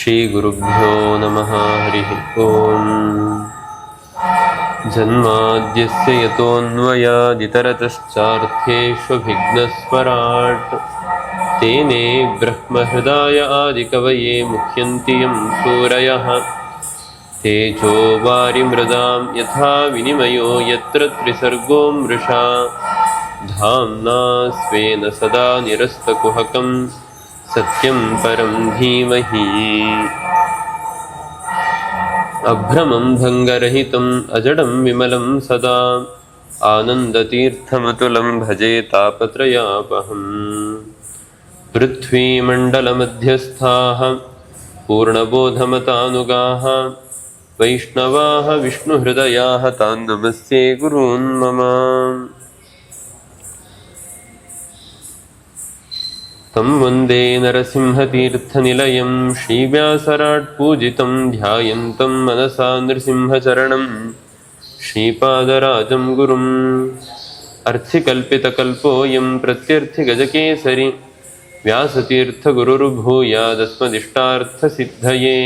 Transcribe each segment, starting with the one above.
ಶ್ರೀಗುರುಭ್ಯೋ ನಮಃ ಹರಿ ಓಂ. ಜನ್ಮಾದ್ಯಸ್ಯ ಯತೋನ್ವಯಾದಿತರತಶ್ಚಾರ್ಥೇಷ್ವಭಿಘ್ನಸ್ವರಾಟ್ ತೇನೇ ಬ್ರಹ್ಮಹೃದಾಯ ಆದಿಕವಯೇ ಮುಹ್ಯಂತಿ ಯಂ ಸೂರಯಃ ತೇಜೋ ವಾರಿಮೃದಾಂ ಯಥಾ ವಿನಿಮಯೋ ಯತ್ರ ತ್ರಿಸರ್ಗೋ ಮೃಷಾ ಧಾಮ್ನಾ ಸ್ವೇನ ಸದಾ ನಿರಸ್ತಕುಹಕಂ ಸತ್ಯಂ ಪರಂ ಧೀಮಹಿ. ಅಭ್ರಮಂ ಭಂಗರಹಿತಂ ಅಜಡಂ ವಿಮಲಂ ಸದಾ ಆನಂದತೀರ್ಥಮತುಲಂ ಭಜೆ ತಾಪತ್ರಯಾಪಹಂ. ಪೃಥ್ವೀಮಂಡಲಮಧ್ಯಸ್ಥಾಃ ಪೂರ್ಣಬೋಧಮತಾನುಗಾಃ ವೈಷ್ಣವಾಃ ವಿಷ್ಣುಹೃದಯಾಃ ತಾನ್ ನಮಸ್ತೆ ಗುರೂನ್ ಮಮ. ತಂ ವಂದೇ ನರಸಿಂಹತೀರ್ಥನಿಲಯಂ ಶ್ರೀವ್ಯಾಸರಾಟ್ ಪೂಜಿತಂ ಧ್ಯಾಯಂತಂ ಮನಸಾ ನೃಸಿಂಹಚರಣಂ ಶ್ರೀಪಾದರಾಜಂ ಗುರುಂ. ಅರ್ಥಿಕಲ್ಪಿತಕಲ್ಪೋಯಂ ಪ್ರತ್ಯರ್ಥಿಗಜಕೇಸರಿ ವ್ಯಾಸತೀರ್ಥಗುರುರ್ಭೂಯಾದಸ್ಮದಿಷ್ಟಾರ್ಥಸಿದ್ಧಯೇ.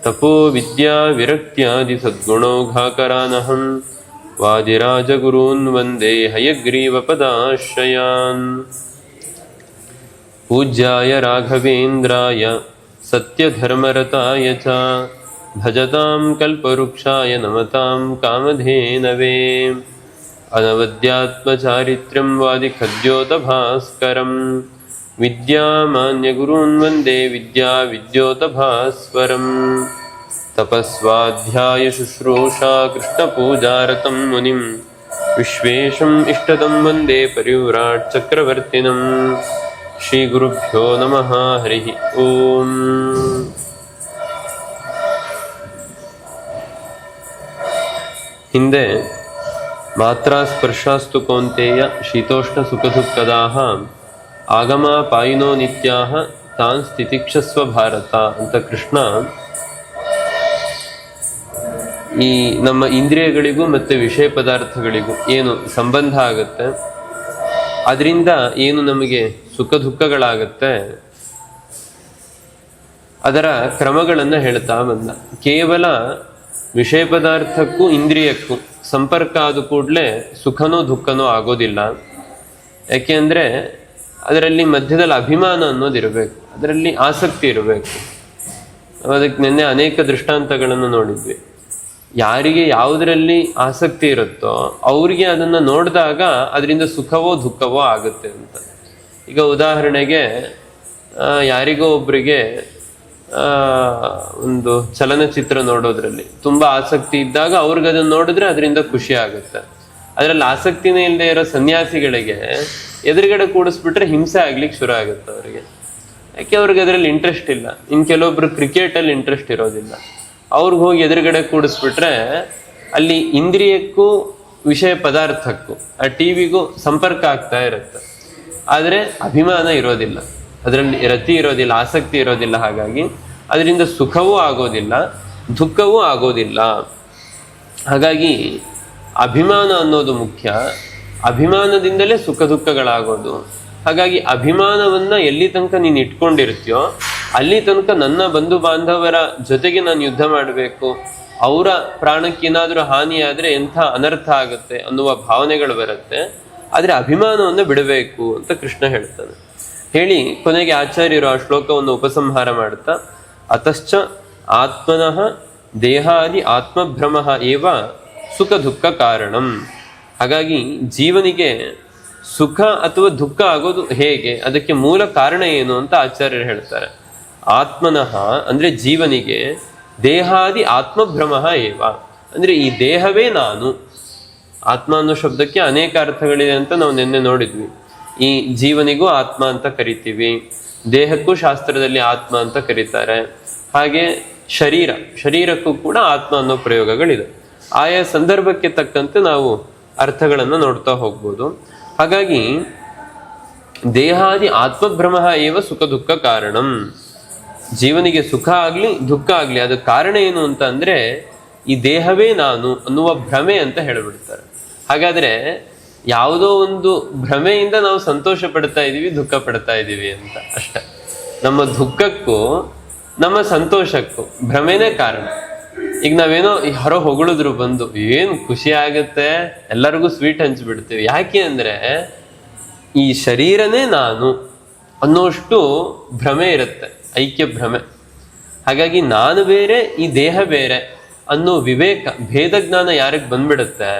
ತಪೋ ವಿದ್ಯಾ ವಿರಕ್ತ್ಯಾದಿ ಸದ್ಗುಣೌಘಾಕರಾನಹಂ ವಾದಿರಾಜಗುರೂನ್ ವಂದೇ ಹಯಗ್ರೀವಪದಾಶ್ರಯಾನ್. ಪೂಜ್ಯಾಯ ರಾಘವೇಂದ್ರಾಯ ಸತ್ಯಧರ್ಮರತಾಯ ಚ ಭಜತಾಂ ಕಲ್ಪವೃಕ್ಷಾಯ ನಮತಾಂ ಕಾಮಧೇನವೇ. ಅನವದ್ಯಾತ್ಮಚಾರಿತ್ರ್ಯಂ ವಾದಿಖದ್ಯೋತಭಾಸ್ಕರಂ ವಿದ್ಯಾಮಾನ್ಯಗುರೂನ್ ವಂದೇ ವಿದ್ಯಾವಿದ್ಯೋತಭಾಸ್ವರಂ. ತಪಸ್ವಾಧ್ಯಾಯ ಶುಶ್ರೂಷಾ ಕೃಷ್ಣಪೂಜಾರತಂ ಮುನಿಂ ವಿಶ್ವೇಶಂ ಇಷ್ಟದಂ ವಂದೇ ಪರಿವ್ರಾಟ್ ಚಕ್ರವರ್ತಿನಂ. ಶ್ರೀಗುರುಭ್ಯೋ ನಮಃ ಹರಿ ಓಂ. ಹಿಂದೆ ಮಾತ್ರಾ ಸ್ಪರ್ಶಾಸ್ತು ಕೌಂತೆಯ ಶೀತೋಷ್ಣ ಸುಖದುಃಖದಾಃ ಆಗಮಾಪಾಯಿನೋ ನಿತ್ಯಾಃ ತಾನ್ ಸ್ಥಿತಿಕ್ಷಸ್ವ ಭಾರತ ಅಂತ ಕೃಷ್ಣ ಈ ನಮ್ಮ ಇಂದ್ರಿಯಗಳಿಗೂ ಮತ್ತು ವಿಷಯ ಪದಾರ್ಥಗಳಿಗೂ ಏನು ಸಂಬಂಧ ಆಗುತ್ತೆ, ಅದರಿಂದ ಏನು ನಮಗೆ ಸುಖ ದುಃಖಗಳಾಗತ್ತೆ, ಅದರ ಕ್ರಮಗಳನ್ನು ಹೇಳ್ತಾ ಬಂದ. ಕೇವಲ ವಿಷಯ ಪದಾರ್ಥಕ್ಕೂ ಇಂದ್ರಿಯಕ್ಕೂ ಸಂಪರ್ಕ ಆದ ಕೂಡಲೇ ಸುಖನೋ ದುಃಖನೋ ಆಗೋದಿಲ್ಲ. ಯಾಕೆಂದರೆ ಅದರಲ್ಲಿ ಮಧ್ಯದಲ್ಲಿ ಅಭಿಮಾನ ಅನ್ನೋದಿರಬೇಕು, ಅದರಲ್ಲಿ ಆಸಕ್ತಿ ಇರಬೇಕು. ಅದಕ್ಕೆ ನಿನ್ನೆ ಅನೇಕ ದೃಷ್ಟಾಂತಗಳನ್ನು ನೋಡಿದ್ವಿ. ಯಾರಿಗೆ ಯಾವುದರಲ್ಲಿ ಆಸಕ್ತಿ ಇರುತ್ತೋ ಅವ್ರಿಗೆ ಅದನ್ನು ನೋಡಿದಾಗ ಅದರಿಂದ ಸುಖವೋ ದುಃಖವೋ ಆಗುತ್ತೆ ಅಂತ. ಈಗ ಉದಾಹರಣೆಗೆ ಯಾರಿಗೋ ಒಬ್ಬರಿಗೆ ಒಂದು ಚಲನಚಿತ್ರ ನೋಡೋದ್ರಲ್ಲಿ ತುಂಬ ಆಸಕ್ತಿ ಇದ್ದಾಗ ಅವ್ರಿಗೆ ಅದನ್ನು ನೋಡಿದ್ರೆ ಅದರಿಂದ ಖುಷಿ ಆಗುತ್ತೆ. ಅದರಲ್ಲಿ ಆಸಕ್ತಿನೇ ಇಲ್ಲದೆ ಇರೋ ಸನ್ಯಾಸಿಗಳಿಗೆ ಎದುರುಗಡೆ ಕೂಡಿಸ್ಬಿಟ್ರೆ ಹಿಂಸೆ ಆಗ್ಲಿಕ್ಕೆ ಶುರು ಆಗುತ್ತೆ ಅವರಿಗೆ. ಯಾಕೆ ಅವ್ರಿಗೆ ಅದರಲ್ಲಿ ಇಂಟ್ರೆಸ್ಟ್ ಇಲ್ಲ. ಇನ್ನು ಕೆಲವೊಬ್ರು ಕ್ರಿಕೆಟಲ್ಲಿ ಇಂಟ್ರೆಸ್ಟ್ ಇರೋದಿಲ್ಲ, ಅವ್ರಿಗೆ ಹೋಗಿ ಎದುರುಗಡೆ ಕೂಡಿಸ್ಬಿಟ್ರೆ ಅಲ್ಲಿ ಇಂದ್ರಿಯಕ್ಕೂ ವಿಷಯ ಪದಾರ್ಥಕ್ಕೂ ಆ ಟಿವಿಗೂ ಸಂಪರ್ಕ ಆಗ್ತಾ ಇರುತ್ತೆ. ಆದರೆ ಅಭಿಮಾನ ಇರೋದಿಲ್ಲ, ಅದರಲ್ಲಿ ರತಿ ಇರೋದಿಲ್ಲ, ಆಸಕ್ತಿ ಇರೋದಿಲ್ಲ. ಹಾಗಾಗಿ ಅದರಿಂದ ಸುಖವೂ ಆಗೋದಿಲ್ಲ, ದುಃಖವೂ ಆಗೋದಿಲ್ಲ. ಹಾಗಾಗಿ ಅಭಿಮಾನ ಅನ್ನೋದು ಮುಖ್ಯ. ಅಭಿಮಾನದಿಂದಲೇ ಸುಖ ದುಃಖಗಳಾಗೋದು. ಹಾಗಾಗಿ ಅಭಿಮಾನವನ್ನ ಎಲ್ಲಿ ತನಕ ನೀನು ಇಟ್ಕೊಂಡಿರ್ತೀಯೋ ಅಲ್ಲಿ ತನಕ ನನ್ನ ಬಂಧು ಬಾಂಧವರ ಜೊತೆಗೆ ನಾನು ಯುದ್ಧ ಮಾಡಬೇಕು, ಅವರ ಪ್ರಾಣಕ್ಕೇನಾದರೂ ಹಾನಿಯಾದರೆ ಎಂಥ ಅನರ್ಥ ಆಗುತ್ತೆ ಅನ್ನುವ ಭಾವನೆಗಳು ಬರುತ್ತೆ. ಆದರೆ ಅಭಿಮಾನವನ್ನು ಬಿಡಬೇಕು ಅಂತ ಕೃಷ್ಣ ಹೇಳ್ತಾನೆ. ಹೇಳಿ ಕೊನೆಗೆ ಆಚಾರ್ಯರು ಆ ಶ್ಲೋಕವನ್ನು ಉಪಸಂಹಾರ ಮಾಡುತ್ತಾ, ಅತಶ್ಚ ಆತ್ಮನಃ ದೇಹಾದಿ ಆತ್ಮಭ್ರಮ ಏವ ಸುಖ ದುಃಖ ಕಾರಣಂ. ಹಾಗಾಗಿ ಜೀವನಿಗೆ ಸುಖ ಅಥವಾ ದುಃಖ ಆಗೋದು ಹೇಗೆ, ಅದಕ್ಕೆ ಮೂಲ ಕಾರಣ ಏನು ಅಂತ ಆಚಾರ್ಯರು ಹೇಳ್ತಾರೆ. ಆತ್ಮನಃ ಅಂದ್ರೆ ಜೀವನಿಗೆ, ದೇಹಾದಿ ಆತ್ಮಭ್ರಮ ಏವ ಅಂದ್ರೆ ಈ ದೇಹವೇ ನಾನು. ಆತ್ಮ ಅನ್ನೋ ಶಬ್ದಕ್ಕೆ ಅನೇಕ ಅರ್ಥಗಳಿದೆ ಅಂತ ನಾವು ನಿನ್ನೆ ನೋಡಿದ್ವಿ. ಈ ಜೀವನಿಗೂ ಆತ್ಮ ಅಂತ ಕರಿತೀವಿ, ದೇಹಕ್ಕೂ ಶಾಸ್ತ್ರದಲ್ಲಿ ಆತ್ಮ ಅಂತ ಕರೀತಾರೆ. ಹಾಗೆ ಶರೀರಕ್ಕೂ ಕೂಡ ಆತ್ಮ ಅನ್ನೋ ಪ್ರಯೋಗಗಳಿದೆ. ಆಯಾ ಸಂದರ್ಭಕ್ಕೆ ತಕ್ಕಂತೆ ನಾವು ಅರ್ಥಗಳನ್ನು ನೋಡ್ತಾ ಹೋಗ್ಬೋದು. ಹಾಗಾಗಿ ದೇಹಾದಿ ಆತ್ಮಭ್ರಮ ಏವ ಸುಖ ದುಃಖ ಕಾರಣಂ. ಜೀವನಿಗೆ ಸುಖ ಆಗ್ಲಿ ದುಃಖ ಆಗ್ಲಿ ಅದು ಕಾರಣ ಏನು ಅಂತ ಅಂದ್ರೆ ಈ ದೇಹವೇ ನಾನು ಅನ್ನುವ ಭ್ರಮೆ ಅಂತ ಹೇಳಿಬಿಡ್ತಾರೆ. ಹಾಗಾದ್ರೆ ಯಾವುದೋ ಒಂದು ಭ್ರಮೆಯಿಂದ ನಾವು ಸಂತೋಷ ಪಡ್ತಾ ಇದ್ದೀವಿ, ದುಃಖ ಪಡ್ತಾ ಇದ್ದೀವಿ ಅಂತ ಅಷ್ಟೆ. ನಮ್ಮ ದುಃಖಕ್ಕೂ ನಮ್ಮ ಸಂತೋಷಕ್ಕೂ ಭ್ರಮೆನೇ ಕಾರಣ. ಈಗ ನಾವೇನೋ ಯಾರೋ ಹೊಗಳಿದ್ರು ಬಂದು ಏನ್ ಖುಷಿ ಆಗುತ್ತೆ, ಎಲ್ಲರಿಗೂ ಸ್ವೀಟ್ ಹಂಚ್ಬಿಡ್ತೀವಿ. ಯಾಕೆ ಅಂದ್ರೆ ಈ ಶರೀರನೇ ನಾನು ಅನ್ನೋಷ್ಟು ಭ್ರಮೆ ಇರುತ್ತೆ, ಐಕ್ಯ ಭ್ರಮೆ. ಹಾಗಾಗಿ ನಾನು ಬೇರೆ, ಈ ದೇಹ ಬೇರೆ ಅನ್ನೋ ವಿವೇಕ, ಭೇದ ಜ್ಞಾನ ಯಾರಿಗೆ ಬಂದ್ಬಿಡುತ್ತೆ,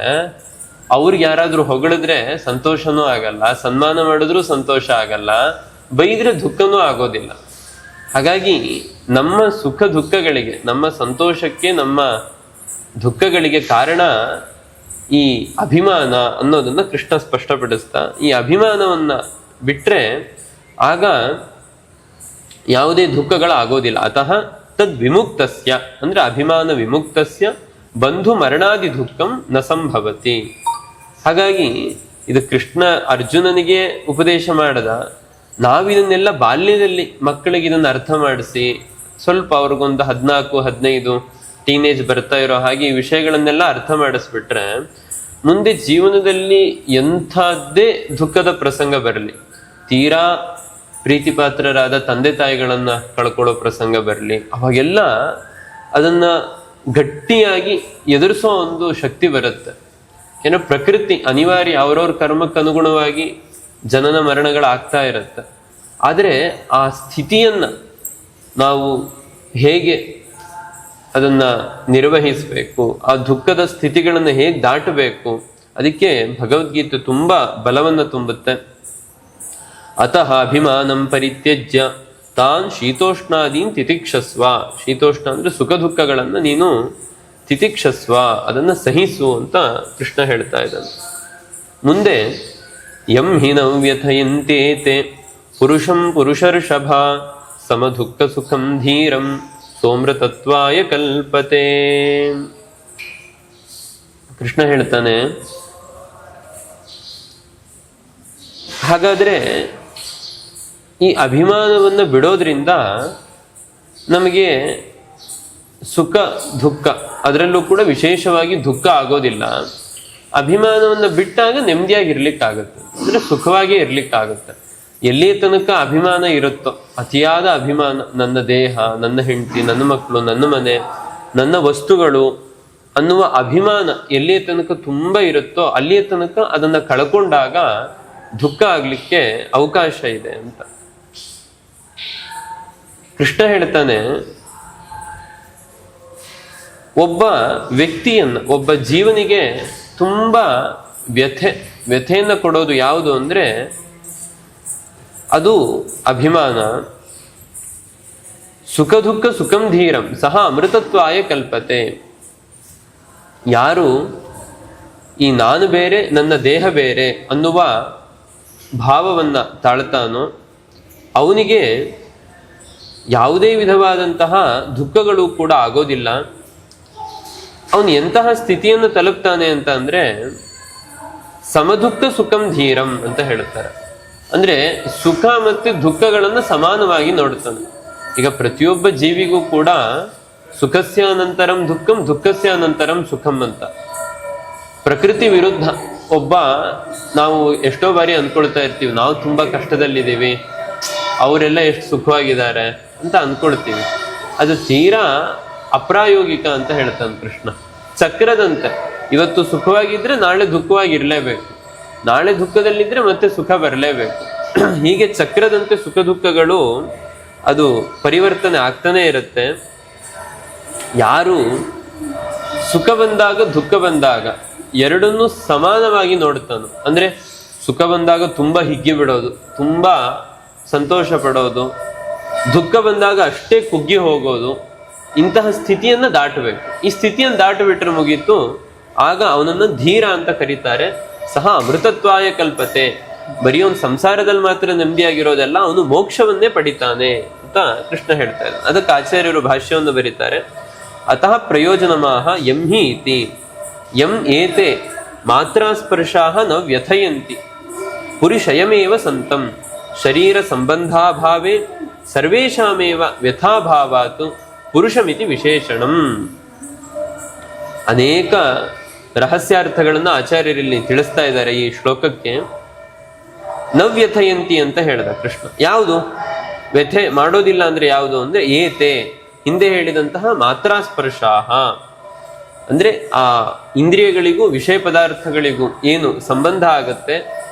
ಅವ್ರಿಗೆ ಯಾರಾದ್ರೂ ಹೊಗಳಿದ್ರೆ ಸಂತೋಷನೂ ಆಗಲ್ಲ, ಸನ್ಮಾನ ಮಾಡಿದ್ರೂ ಸಂತೋಷ ಆಗಲ್ಲ, ಬೈದ್ರೆ ದುಃಖನೂ ಆಗೋದಿಲ್ಲ. ಹಾಗಾಗಿ ನಮ್ಮ ಸುಖ ದುಃಖಗಳಿಗೆ, ನಮ್ಮ ಸಂತೋಷಕ್ಕೆ, ನಮ್ಮ ದುಃಖಗಳಿಗೆ ಕಾರಣ ಈ ಅಭಿಮಾನ ಅನ್ನೋದನ್ನ ಕೃಷ್ಣ ಸ್ಪಷ್ಟಪಡಿಸ್ತಾ, ಈ ಅಭಿಮಾನವನ್ನ ಬಿಟ್ರೆ ಆಗ ಯಾವುದೇ ದುಃಖಗಳಾಗೋದಿಲ್ಲ. ಅತಃ ತದ್ ವಿಮುಕ್ತಸ್ಯ ಅಂದ್ರೆ ಅಭಿಮಾನ ವಿಮುಕ್ತಸ್ಯ ಬಂಧು ಮರಣಾದಿ ದುಃಖಂ ನ ಸಂಭವತಿ. ಹಾಗಾಗಿ ಇದು ಕೃಷ್ಣ ಅರ್ಜುನನಿಗೆ ಉಪದೇಶ ಮಾಡದ. ನಾವಿದನ್ನೆಲ್ಲ ಬಾಲ್ಯದಲ್ಲಿ ಮಕ್ಕಳಿಗೆ ಇದನ್ನು ಅರ್ಥ ಮಾಡಿಸಿ, ಸ್ವಲ್ಪ ಅವ್ರಿಗೊಂದು 14-15 ಟೀನೇಜ್ ಬರ್ತಾ ಇರೋ ಹಾಗೆ ಈ ವಿಷಯಗಳನ್ನೆಲ್ಲ ಅರ್ಥ ಮಾಡಿಸ್ಬಿಟ್ರೆ ಮುಂದೆ ಜೀವನದಲ್ಲಿ ಎಂಥದ್ದೇ ದುಃಖದ ಪ್ರಸಂಗ ಬರಲಿ, ತೀರಾ ಪ್ರೀತಿ ಪಾತ್ರರಾದ ತಂದೆ ತಾಯಿಗಳನ್ನ ಕಳ್ಕೊಳ್ಳೋ ಪ್ರಸಂಗ ಬರಲಿ, ಅವಾಗೆಲ್ಲ ಅದನ್ನ ಗಟ್ಟಿಯಾಗಿ ಎದುರಿಸೋ ಒಂದು ಶಕ್ತಿ ಬರುತ್ತೆ. ಏನೋ ಪ್ರಕೃತಿ ಅನಿವಾರ್ಯ, ಅವ್ರವ್ರ ಕರ್ಮಕ್ಕನುಗುಣವಾಗಿ ಜನನ ಮರಣಗಳಾಗ್ತಾ ಇರುತ್ತೆ. ಆದರೆ ಆ ಸ್ಥಿತಿಯನ್ನ ನಾವು ಹೇಗೆ ಅದನ್ನ ನಿರ್ವಹಿಸಬೇಕು, ಆ ದುಃಖದ ಸ್ಥಿತಿಗಳನ್ನು ಹೇಗೆ ದಾಟಬೇಕು, ಅದಕ್ಕೆ ಭಗವದ್ಗೀತೆ ತುಂಬಾ ಬಲವನ್ನ ತುಂಬುತ್ತೆ. ಅತಃ ಅಭಿಮಾನಂ ಪರಿತ್ಯಜ್ಯ ತಾನ್ ಶೀತೋಷ್ಣಾದೀನ್ ತಿತಿಕ್ಷಸ್ವ. ಶೀತೋಷ್ಣ ಅಂದ್ರೆ ಸುಖ ದುಃಖಗಳನ್ನ ನೀನು ತಿತಿಕ್ಷಸ್ವ, ಅದನ್ನ ಸಹಿಸು ಅಂತ ಕೃಷ್ಣ ಹೇಳ್ತಾ ಇದ್ದಾನೆ. ಮುಂದೆ ಯಂ ಹಿನೌ ವ್ಯಥಯಂತೇತೆ ಪುರುಷಂ ಪುರುಷರ್ಷಭ ಸಮದುಃಖ ಸುಖಂ ಧೀರಂ ಸೋಮೃತತ್ವಾಯ ಕಲ್ಪತೆ. ಕೃಷ್ಣ ಹೇಳ್ತಾನೆ, ಹಾಗಾದ್ರೆ ಈ ಅಭಿಮಾನವನ್ನು ಬಿಡೋದ್ರಿಂದ ನಮಗೆ ಸುಖ ದುಃಖ, ಅದರಲ್ಲೂ ಕೂಡ ವಿಶೇಷವಾಗಿ ದುಃಖ ಆಗೋದಿಲ್ಲ. ಅಭಿಮಾನವನ್ನು ಬಿಟ್ಟಾಗ ನೆಮ್ಮದಿಯಾಗಿರ್ಲಿಕ್ಕಾಗತ್ತೆ, ಅಂದ್ರೆ ಸುಖವಾಗಿ ಇರ್ಲಿಕ್ಕಾಗತ್ತೆ. ಎಲ್ಲಿಯ ತನಕ ಅಭಿಮಾನ ಇರುತ್ತೋ, ಅತಿಯಾದ ಅಭಿಮಾನ, ನನ್ನ ದೇಹ, ನನ್ನ ಹೆಂಡತಿ, ನನ್ನ ಮಕ್ಕಳು, ನನ್ನ ಮನೆ, ನನ್ನ ವಸ್ತುಗಳು ಅನ್ನುವ ಅಭಿಮಾನ ಎಲ್ಲಿಯ ತನಕ ತುಂಬಾ ಇರುತ್ತೋ ಅಲ್ಲಿಯ ತನಕ ಅದನ್ನ ಕಳ್ಕೊಂಡಾಗ ದುಃಖ ಆಗ್ಲಿಕ್ಕೆ ಅವಕಾಶ ಇದೆ ಅಂತ ಕೃಷ್ಣ ಹೇಳ್ತಾನೆ. ಒಬ್ಬ ವ್ಯಕ್ತಿಯನ್ನ, ಒಬ್ಬ ಜೀವನಿಗೆ ತುಂಬಾ ವ್ಯಥೆಯನ್ನ ಕೊಡೋದು ಯಾವುದು ಅಂದ್ರೆ ಅದು ಅಭಿಮಾನ. ಸುಖ ದುಃಖ ಸುಖಂ ಧೀರಂ ಸಹ ಅಮೃತತ್ವಾಯ ಕಲ್ಪತೆ. ಯಾರು ಈ ನಾನು ಬೇರೆ, ನನ್ನ ದೇಹ ಬೇರೆ ಅನ್ನುವ ಭಾವವನ್ನ ತಾಳ್ತಾನೋ ಅವನಿಗೆ ಯಾವುದೇ ವಿಧವಾದಂತಹ ದುಃಖಗಳು ಕೂಡ ಆಗೋದಿಲ್ಲ. ಅವನು ಎಂತಹ ಸ್ಥಿತಿಯನ್ನು ತಲುಪ್ತಾನೆ ಅಂತ ಅಂದ್ರೆ ಸಮದುಃಖ ಸುಖಂ ಧೀರಂ ಅಂತ ಹೇಳ್ತಾರೆ. ಅಂದ್ರೆ ಸುಖ ಮತ್ತು ದುಃಖಗಳನ್ನು ಸಮಾನವಾಗಿ ನೋಡ್ತಾನೆ. ಈಗ ಪ್ರತಿಯೊಬ್ಬ ಜೀವಿಗೂ ಕೂಡ ಸುಖಸ್ಯ ಅನಂತರಂ ದುಃಖಂ, ದುಃಖಸ್ಯ ಅನಂತರಂ ಸುಖಂ ಅಂತ. ಪ್ರಕೃತಿ ವಿರುದ್ಧ ಒಬ್ಬ, ನಾವು ಎಷ್ಟೋ ಬಾರಿ ಅನ್ಕೊಳ್ತಾ ಇರ್ತೀವಿ ನಾವು ತುಂಬಾ ಕಷ್ಟದಲ್ಲಿದ್ದೀವಿ, ಅವರೆಲ್ಲ ಎಷ್ಟು ಸುಖವಾಗಿದ್ದಾರೆ ಅಂತ ಅನ್ಕೊಳ್ತೀವಿ. ಅದು ತೀರಾ ಅಪ್ರಾಯೋಗಿಕ ಅಂತ ಹೇಳ್ತಾನೆ ಕೃಷ್ಣ. ಚಕ್ರದಂತೆ, ಇವತ್ತು ಸುಖವಾಗಿದ್ರೆ ನಾಳೆ ದುಃಖವಾಗಿರ್ಲೇಬೇಕು, ನಾಳೆ ದುಃಖದಲ್ಲಿದ್ರೆ ಮತ್ತೆ ಸುಖ ಬರಲೇಬೇಕು. ಹೀಗೆ ಚಕ್ರದಂತೆ ಸುಖ ದುಃಖಗಳು ಅದು ಪರಿವರ್ತನೆ ಆಗ್ತಾನೆ ಇರುತ್ತೆ. ಯಾರು ಸುಖ ಬಂದಾಗ ದುಃಖ ಬಂದಾಗ ಎರಡನ್ನೂ ಸಮಾನವಾಗಿ ನೋಡ್ತಾನೋ, ಅಂದ್ರೆ ಸುಖ ಬಂದಾಗ ತುಂಬಾ ಹಿಗ್ಗಿ ಬಿಡೋದು, ತುಂಬಾ ಸಂತೋಷ ಪಡೋದು, ದುಃಖ ಬಂದಾಗ ಅಷ್ಟೇ ಕುಗ್ಗಿ ಹೋಗೋದು, ಇಂತಹ ಸ್ಥಿತಿಯನ್ನ ದಾಟಬೇಕು. ಈ ಸ್ಥಿತಿಯನ್ನು ದಾಟಬಿಟ್ರೆ ಮುಗೀತು, ಆಗ ಅವನನ್ನು ಧೀರ ಅಂತ ಕರೀತಾರೆ. ಸಹ ಅಮೃತತ್ವಾಯ ಕಲ್ಪತೆ. ಬರೀ ಒಂದು ಸಂಸಾರದಲ್ಲಿ ಮಾತ್ರ ನೆಮ್ಮದಿಯಾಗಿರೋದೆಲ್ಲ, ಅವನು ಮೋಕ್ಷವನ್ನೇ ಪಡಿತಾನೆ ಅಂತ ಕೃಷ್ಣ ಹೇಳ್ತಾ ಇದ್ದಾನೆ. ಅದಕ್ಕೆ ಆಚಾರ್ಯರು ಭಾಷ್ಯವನ್ನು ಬರೀತಾರೆ. ಅತಃ ಪ್ರಯೋಜನಮಾಹ ಯಂ ಹಿ ಇತಿ ಯಂ ಏತೆ ಮಾತ್ರಾ ಸ್ಪರ್ಶಾಹ ನ ವ್ಯಥಯಂತಿ ಪುರುಷಯಮೇವ ಸಂತಂ ಶರೀರ ಸಂಬಂಧಾಭಾವೇ ಸರ್ವೇಷಾಮೇವ ವ್ಯಥಾಭಾವಾತ್ ಪುರುಷಮಿತಿ ವಿಶೇಷಣಂ. ಅನೇಕ ರಹಸ್ಯಾರ್ಥಗಳನ್ನು ಆಚಾರ್ಯರಲ್ಲಿ ತಿಳಿಸ್ತಾ ಇದ್ದಾರೆ ಈ ಶ್ಲೋಕಕ್ಕೆ. ನವ್ಯಥಯಂತಿ ಅಂತ ಹೇಳಿದ ಕೃಷ್ಣ. ಯಾವುದು ವ್ಯಥೆ ಮಾಡೋದಿಲ್ಲ ಅಂದ್ರೆ ಯಾವುದು ಅಂದ್ರೆ ಏತೆ, ಹಿಂದೆ ಹೇಳಿದಂತಹ ಮಾತ್ರಾ ಸ್ಪರ್ಶಾಹ, ಅಂದ್ರೆ ಆ ಇಂದ್ರಿಯಗಳಿಗೂ ವಿಷಯ ಪದಾರ್ಥಗಳಿಗೂ ಏನು ಸಂಬಂಧ ಆಗತ್ತೆ,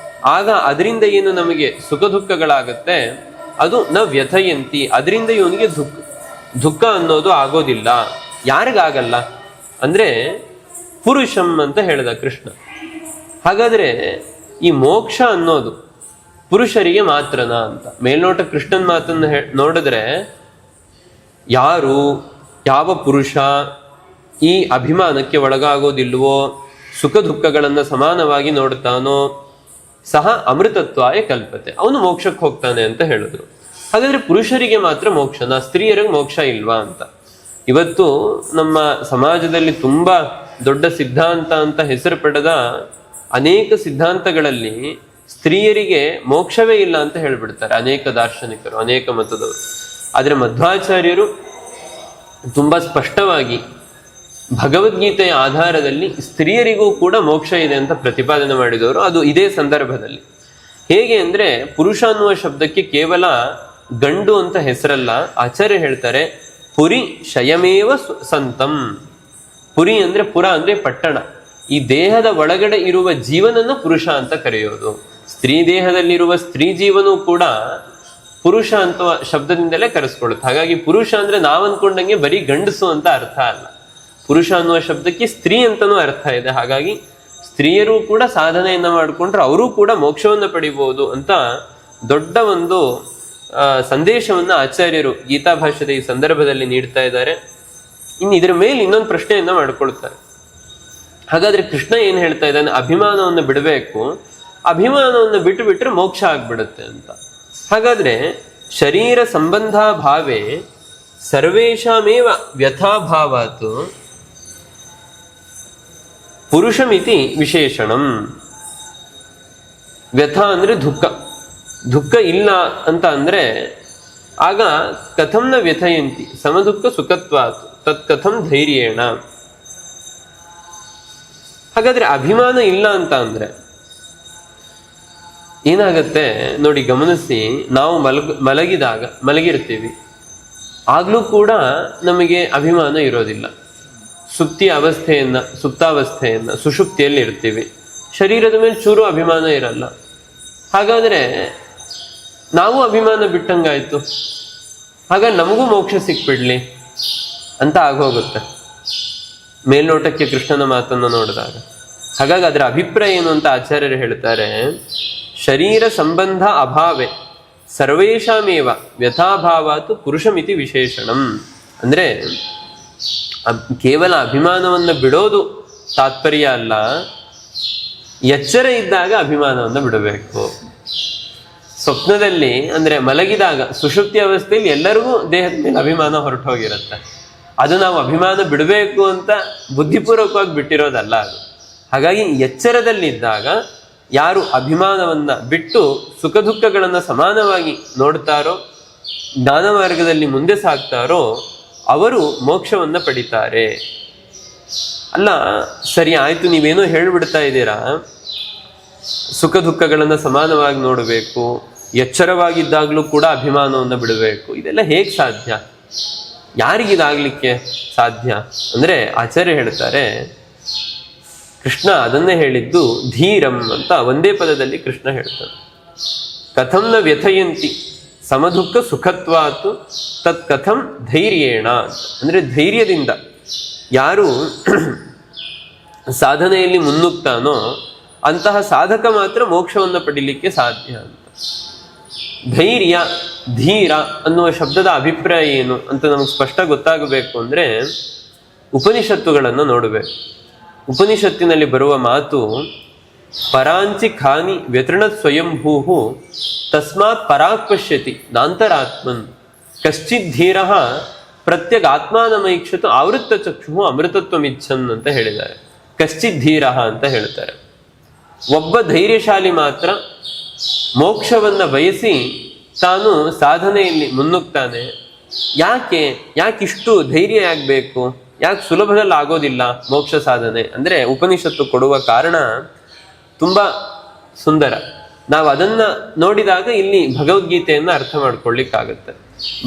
ಆಗ ಅದರಿಂದ ಏನು ನಮಗೆ ಸುಖ ದುಃಖಗಳಾಗತ್ತೆ, ಅದು ನ ವ್ಯಥಯಂತಿ, ಅದರಿಂದ ಇವನಿಗೆ ದುಃಖ ಅನ್ನೋದು ಆಗೋದಿಲ್ಲ. ಯಾರಿಗಾಗಲ್ಲ ಅಂದ್ರೆ ಪುರುಷಂ ಅಂತ ಹೇಳಿದ ಕೃಷ್ಣ. ಹಾಗಾದ್ರೆ ಈ ಮೋಕ್ಷ ಅನ್ನೋದು ಪುರುಷರಿಗೆ ಮಾತ್ರನಾ ಅಂತ? ಮೇಲ್ನೋಟ ಕೃಷ್ಣನ್ ಮಾತನ್ನ ನೋಡಿದ್ರೆ ಯಾರು, ಯಾವ ಪುರುಷ ಈ ಅಭಿಮಾನಕ್ಕೆ ಒಳಗಾಗೋದಿಲ್ವೋ, ಸುಖ ದುಃಖಗಳನ್ನ ಸಮಾನವಾಗಿ ನೋಡ್ತಾನೋ, ಸಹ ಅಮೃತತ್ವಾಯ ಕಲ್ಪತೆ, ಅವನು ಮೋಕ್ಷಕ್ಕೆ ಹೋಗ್ತಾನೆ ಅಂತ ಹೇಳಿದ್ರು. ಹಾಗಾದ್ರೆ ಪುರುಷರಿಗೆ ಮಾತ್ರ ಮೋಕ್ಷನಾ, ಸ್ತ್ರೀಯರಿಗೆ ಮೋಕ್ಷ ಇಲ್ವಾ ಅಂತ? ಇವತ್ತು ನಮ್ಮ ಸಮಾಜದಲ್ಲಿ ತುಂಬಾ ದೊಡ್ಡ ಸಿದ್ಧಾಂತ ಅಂತ ಹೆಸರು ಪಡೆದ ಅನೇಕ ಸಿದ್ಧಾಂತಗಳಲ್ಲಿ ಸ್ತ್ರೀಯರಿಗೆ ಮೋಕ್ಷವೇ ಇಲ್ಲ ಅಂತ ಹೇಳ್ಬಿಡ್ತಾರೆ ಅನೇಕ ದಾರ್ಶನಿಕರು, ಅನೇಕ ಮತದವರು. ಆದ್ರೆ ಮಧ್ವಾಚಾರ್ಯರು ತುಂಬಾ ಸ್ಪಷ್ಟವಾಗಿ ಭಗವದ್ಗೀತೆಯ ಆಧಾರದಲ್ಲಿ ಸ್ತ್ರೀಯರಿಗೂ ಕೂಡ ಮೋಕ್ಷ ಇದೆ ಅಂತ ಪ್ರತಿಪಾದನೆ ಮಾಡಿದವರು. ಅದು ಇದೇ ಸಂದರ್ಭದಲ್ಲಿ. ಹೇಗೆ ಅಂದ್ರೆ ಪುರುಷ ಅನ್ನುವ ಶಬ್ದಕ್ಕೆ ಕೇವಲ ಗಂಡು ಅಂತ ಹೆಸರಲ್ಲ. ಆಚಾರ್ಯ ಹೇಳ್ತಾರೆ ಪುರಿ ಶಯಮೇವ ಸಂತಂ. ಪುರಿ ಅಂದ್ರೆ ಪುರ ಅಂದ್ರೆ ಪಟ್ಟಣ. ಈ ದೇಹದ ಒಳಗಡೆ ಇರುವ ಜೀವನನ್ನ ಪುರುಷ ಅಂತ ಕರೆಯೋದು. ಸ್ತ್ರೀ ದೇಹದಲ್ಲಿರುವ ಸ್ತ್ರೀ ಜೀವನೂ ಕೂಡ ಪುರುಷ ಅಂತ ಶಬ್ದದಿಂದಲೇ ಕರೆಸ್ಕೊಳ್ಳುತ್ತೆ. ಹಾಗಾಗಿ ಪುರುಷ ಅಂದ್ರೆ ನಾವ್ ಅನ್ಕೊಂಡಂಗೆ ಬರೀ ಗಂಡಸು ಅಂತ ಅರ್ಥ ಅಲ್ಲ. ಪುರುಷ ಅನ್ನುವ ಶಬ್ದಕ್ಕೆ ಸ್ತ್ರೀ ಅಂತನೂ ಅರ್ಥ ಇದೆ. ಹಾಗಾಗಿ ಸ್ತ್ರೀಯರು ಕೂಡ ಸಾಧನೆಯನ್ನ ಮಾಡಿಕೊಂಡ್ರೆ ಅವರು ಕೂಡ ಮೋಕ್ಷವನ್ನ ಪಡಿಬಹುದು ಅಂತ ದೊಡ್ಡ ಒಂದು ಸಂದೇಶವನ್ನ ಆಚಾರ್ಯರು ಗೀತಾ ಭಾಷ್ಯದ ಈ ಸಂದರ್ಭದಲ್ಲಿ ನೀಡ್ತಾ ಇದ್ದಾರೆ. ಇನ್ನು ಇದರ ಮೇಲೆ ಇನ್ನೊಂದು ಪ್ರಶ್ನೆಯನ್ನ ಮಾಡ್ಕೊಳ್ತಾರೆ. ಹಾಗಾದ್ರೆ ಕೃಷ್ಣ ಏನ್ ಹೇಳ್ತಾ ಇದ್ದಾನೆ, ಅಭಿಮಾನವನ್ನು ಬಿಡಬೇಕು, ಅಭಿಮಾನವನ್ನು ಬಿಟ್ಟು ಬಿಟ್ರೆ ಮೋಕ್ಷ ಆಗ್ಬಿಡುತ್ತೆ ಅಂತ. ಹಾಗಾದ್ರೆ ಶರೀರ ಸಂಬಂಧ ಭಾವೇ ಸರ್ವೇಷಾಮೇವ ವ್ಯಥಾಭಾವಾತ್ ಪುರುಷಮಿತಿ ವಿಶೇಷಣಂ. ವ್ಯಥ ಅಂದ್ರೆ ದುಃಖ, ದುಃಖ ಇಲ್ಲ ಅಂತ ಅಂದ್ರೆ ಆಗ ಕಥಂನ ವ್ಯಥಯಂತಿ ಸಮದುಃಖ ಸುಖತ್ವಾತ್ ತತ್ ಕಥಂ ಧೈರ್ಯೇಣ. ಹಾಗಾದ್ರೆ ಅಭಿಮಾನ ಇಲ್ಲ ಅಂತ ಅಂದ್ರೆ ಏನಾಗತ್ತೆ ನೋಡಿ, ಗಮನಿಸಿ. ನಾವು ಮಲಗಿರ್ತೀವಿ, ಆಗ್ಲೂ ಕೂಡ ನಮಗೆ ಅಭಿಮಾನ ಇರೋದಿಲ್ಲ. ಸುಪ್ತಾವಸ್ಥೆಯನ್ನ ಸುಷುಪ್ತಿಯಲ್ಲಿ ಇರ್ತೀವಿ, ಶರೀರದ ಮೇಲೆ ಚೂರು ಅಭಿಮಾನ ಇರಲ್ಲ. ಹಾಗಾದ್ರೆ ನಾವು ಅಭಿಮಾನ ಬಿಟ್ಟಂಗಾಯ್ತು, ಹಾಗಾಗಿ ನಮಗೂ ಮೋಕ್ಷ ಸಿಕ್ಬಿಡ್ಲಿ ಅಂತ ಆಗೋಗುತ್ತೆ ಮೇಲ್ನೋಟಕ್ಕೆ ಕೃಷ್ಣನ ಮಾತನ್ನು ನೋಡಿದಾಗ. ಹಾಗಾಗಿ ಅದರ ಅಭಿಪ್ರಾಯ ಏನು ಅಂತ ಆಚಾರ್ಯರು ಹೇಳ್ತಾರೆ, ಶರೀರ ಸಂಬಂಧ ಅಭಾವೆ ಸರ್ವೇಷಾಮೇವ ವ್ಯಥಾಭಾವಾತ್ ಪುರುಷಮಿತಿ ವಿಶೇಷಣಂ. ಅಂದ್ರೆ ಕೇವಲ ಅಭಿಮಾನವನ್ನು ಬಿಡೋದು ತಾತ್ಪರ್ಯ ಅಲ್ಲ, ಎಚ್ಚರ ಇದ್ದಾಗ ಅಭಿಮಾನವನ್ನು ಬಿಡಬೇಕು. ಸ್ವಪ್ನದಲ್ಲಿ ಅಂದ್ರೆ ಮಲಗಿದಾಗ ಸುಷುಪ್ತಿ ಅವಸ್ಥೆಯಲ್ಲಿ ಎಲ್ಲರಿಗೂ ದೇಹದ ಮೇಲೆ ಅಭಿಮಾನ ಹೊರಟು ಹೋಗಿರುತ್ತೆ. ಅದು ನಾವು ಅಭಿಮಾನ ಬಿಡಬೇಕು ಅಂತ ಬುದ್ಧಿಪೂರ್ವಕವಾಗಿ ಬಿಟ್ಟಿರೋದಲ್ಲ ಅದು. ಹಾಗಾಗಿ ಎಚ್ಚರದಲ್ಲಿದ್ದಾಗ ಯಾರು ಅಭಿಮಾನವನ್ನ ಬಿಟ್ಟು ಸುಖ ದುಃಖಗಳನ್ನ ಸಮಾನವಾಗಿ ನೋಡ್ತಾರೋ, ಜ್ಞಾನ ಮಾರ್ಗದಲ್ಲಿ ಮುಂದೆ ಸಾಗ್ತಾರೋ ಅವರು ಮೋಕ್ಷವನ್ನ ಪಡಿತಾರೆ. ಅಲ್ಲ ಸರಿ ಆಯ್ತು, ನೀವೇನೋ ಹೇಳ್ಬಿಡ್ತಾ ಇದ್ದೀರಾ, ಸುಖ ದುಃಖಗಳನ್ನ ಸಮಾನವಾಗಿ ನೋಡಬೇಕು, ಎಚ್ಚರವಾಗಿದ್ದಾಗ್ಲೂ ಕೂಡ ಅಭಿಮಾನವನ್ನು ಬಿಡಬೇಕು, ಇದೆಲ್ಲ ಹೇಗ್ ಸಾಧ್ಯ? ಯಾರಿಗಿದಾಗ್ಲಿಕ್ಕೆ ಸಾಧ್ಯ ಅಂದ್ರೆ ಆಚಾರ್ಯ ಹೇಳ್ತಾರೆ, ಕೃಷ್ಣ ಅದನ್ನೇ ಹೇಳಿದ್ದು ಧೀರಂ ಅಂತ ಒಂದೇ ಪದದಲ್ಲಿ ಕೃಷ್ಣ ಹೇಳ್ತಾನೆ. ಕಥಂನ ವ್ಯಥಯಂತಿ ಸಮದುಃಖ ಸುಖತ್ವಾತ್ ತತ್ ಕಥಂ ಧೈರ್ಯೇಣ ಅಂತ. ಅಂದ್ರೆ ಧೈರ್ಯದಿಂದ ಯಾರು ಸಾಧನೆಯಲ್ಲಿ ಮುನ್ನುಗ್ತಾನೋ ಅಂತಹ ಸಾಧಕ ಮಾತ್ರ ಮೋಕ್ಷವನ್ನು ಪಡಿಲಿಕ್ಕೆ ಸಾಧ್ಯ ಅಂತ. ಧೈರ್ಯ ಧೀರ ಅನ್ನುವ ಶಬ್ದದ ಅಭಿಪ್ರಾಯ ಏನು ಅಂತ ನಮಗೆ ಸ್ಪಷ್ಟ ಗೊತ್ತಾಗಬೇಕು ಅಂದ್ರೆ ಉಪನಿಷತ್ತುಗಳನ್ನು ನೋಡಬೇಕು. ಉಪನಿಷತ್ತಿನಲ್ಲಿ ಬರುವ ಮಾತು ಪರಾಂಚಿ ಖಾನಿ ವ್ಯತೃಣತ್ ಸ್ವಯಂಭೂ ತಸ್ಮಾತ್ ಪರಾಕ್ ಪಶ್ಯತಿ ನಾಂತರಾತ್ಮನ್ ಕಶ್ಚಿತ್ ಧೀರ ಪ್ರತ್ಯೇಕ ಆತ್ಮಾನಮೈಕ್ಷತು ಆವೃತ್ತ ಚಕ್ಷು ಅಮೃತತ್ವಮಿಚ್ಛನ್ ಅಂತ ಹೇಳಿದ್ದಾರೆ. ಕಶ್ಚಿತ್ ಧೀರ ಅಂತ ಹೇಳ್ತಾರೆ. ಒಬ್ಬ ಧೈರ್ಯಶಾಲಿ ಮಾತ್ರ ಮೋಕ್ಷವನ್ನ ಬಯಸಿ ತಾನು ಸಾಧನೆಯಲ್ಲಿ ಮುನ್ನುಗ್ತಾನೆ. ಯಾಕಿಷ್ಟು ಧೈರ್ಯ ಯಾಕಬೇಕು? ಯಾಕೆ ಸುಲಭದಲ್ಲಿ ಆಗೋದಿಲ್ಲ ಮೋಕ್ಷ ಸಾಧನೆ ಅಂದ್ರೆ ಉಪನಿಷತ್ತು ಕೊಡುವ ಕಾರಣ ತುಂಬಾ ಸುಂದರ. ನಾವು ಅದನ್ನ ನೋಡಿದಾಗ ಇಲ್ಲಿ ಭಗವದ್ಗೀತೆಯನ್ನ ಅರ್ಥ ಮಾಡ್ಕೊಳ್ಳಿಕ್ಕಾಗತ್ತೆ.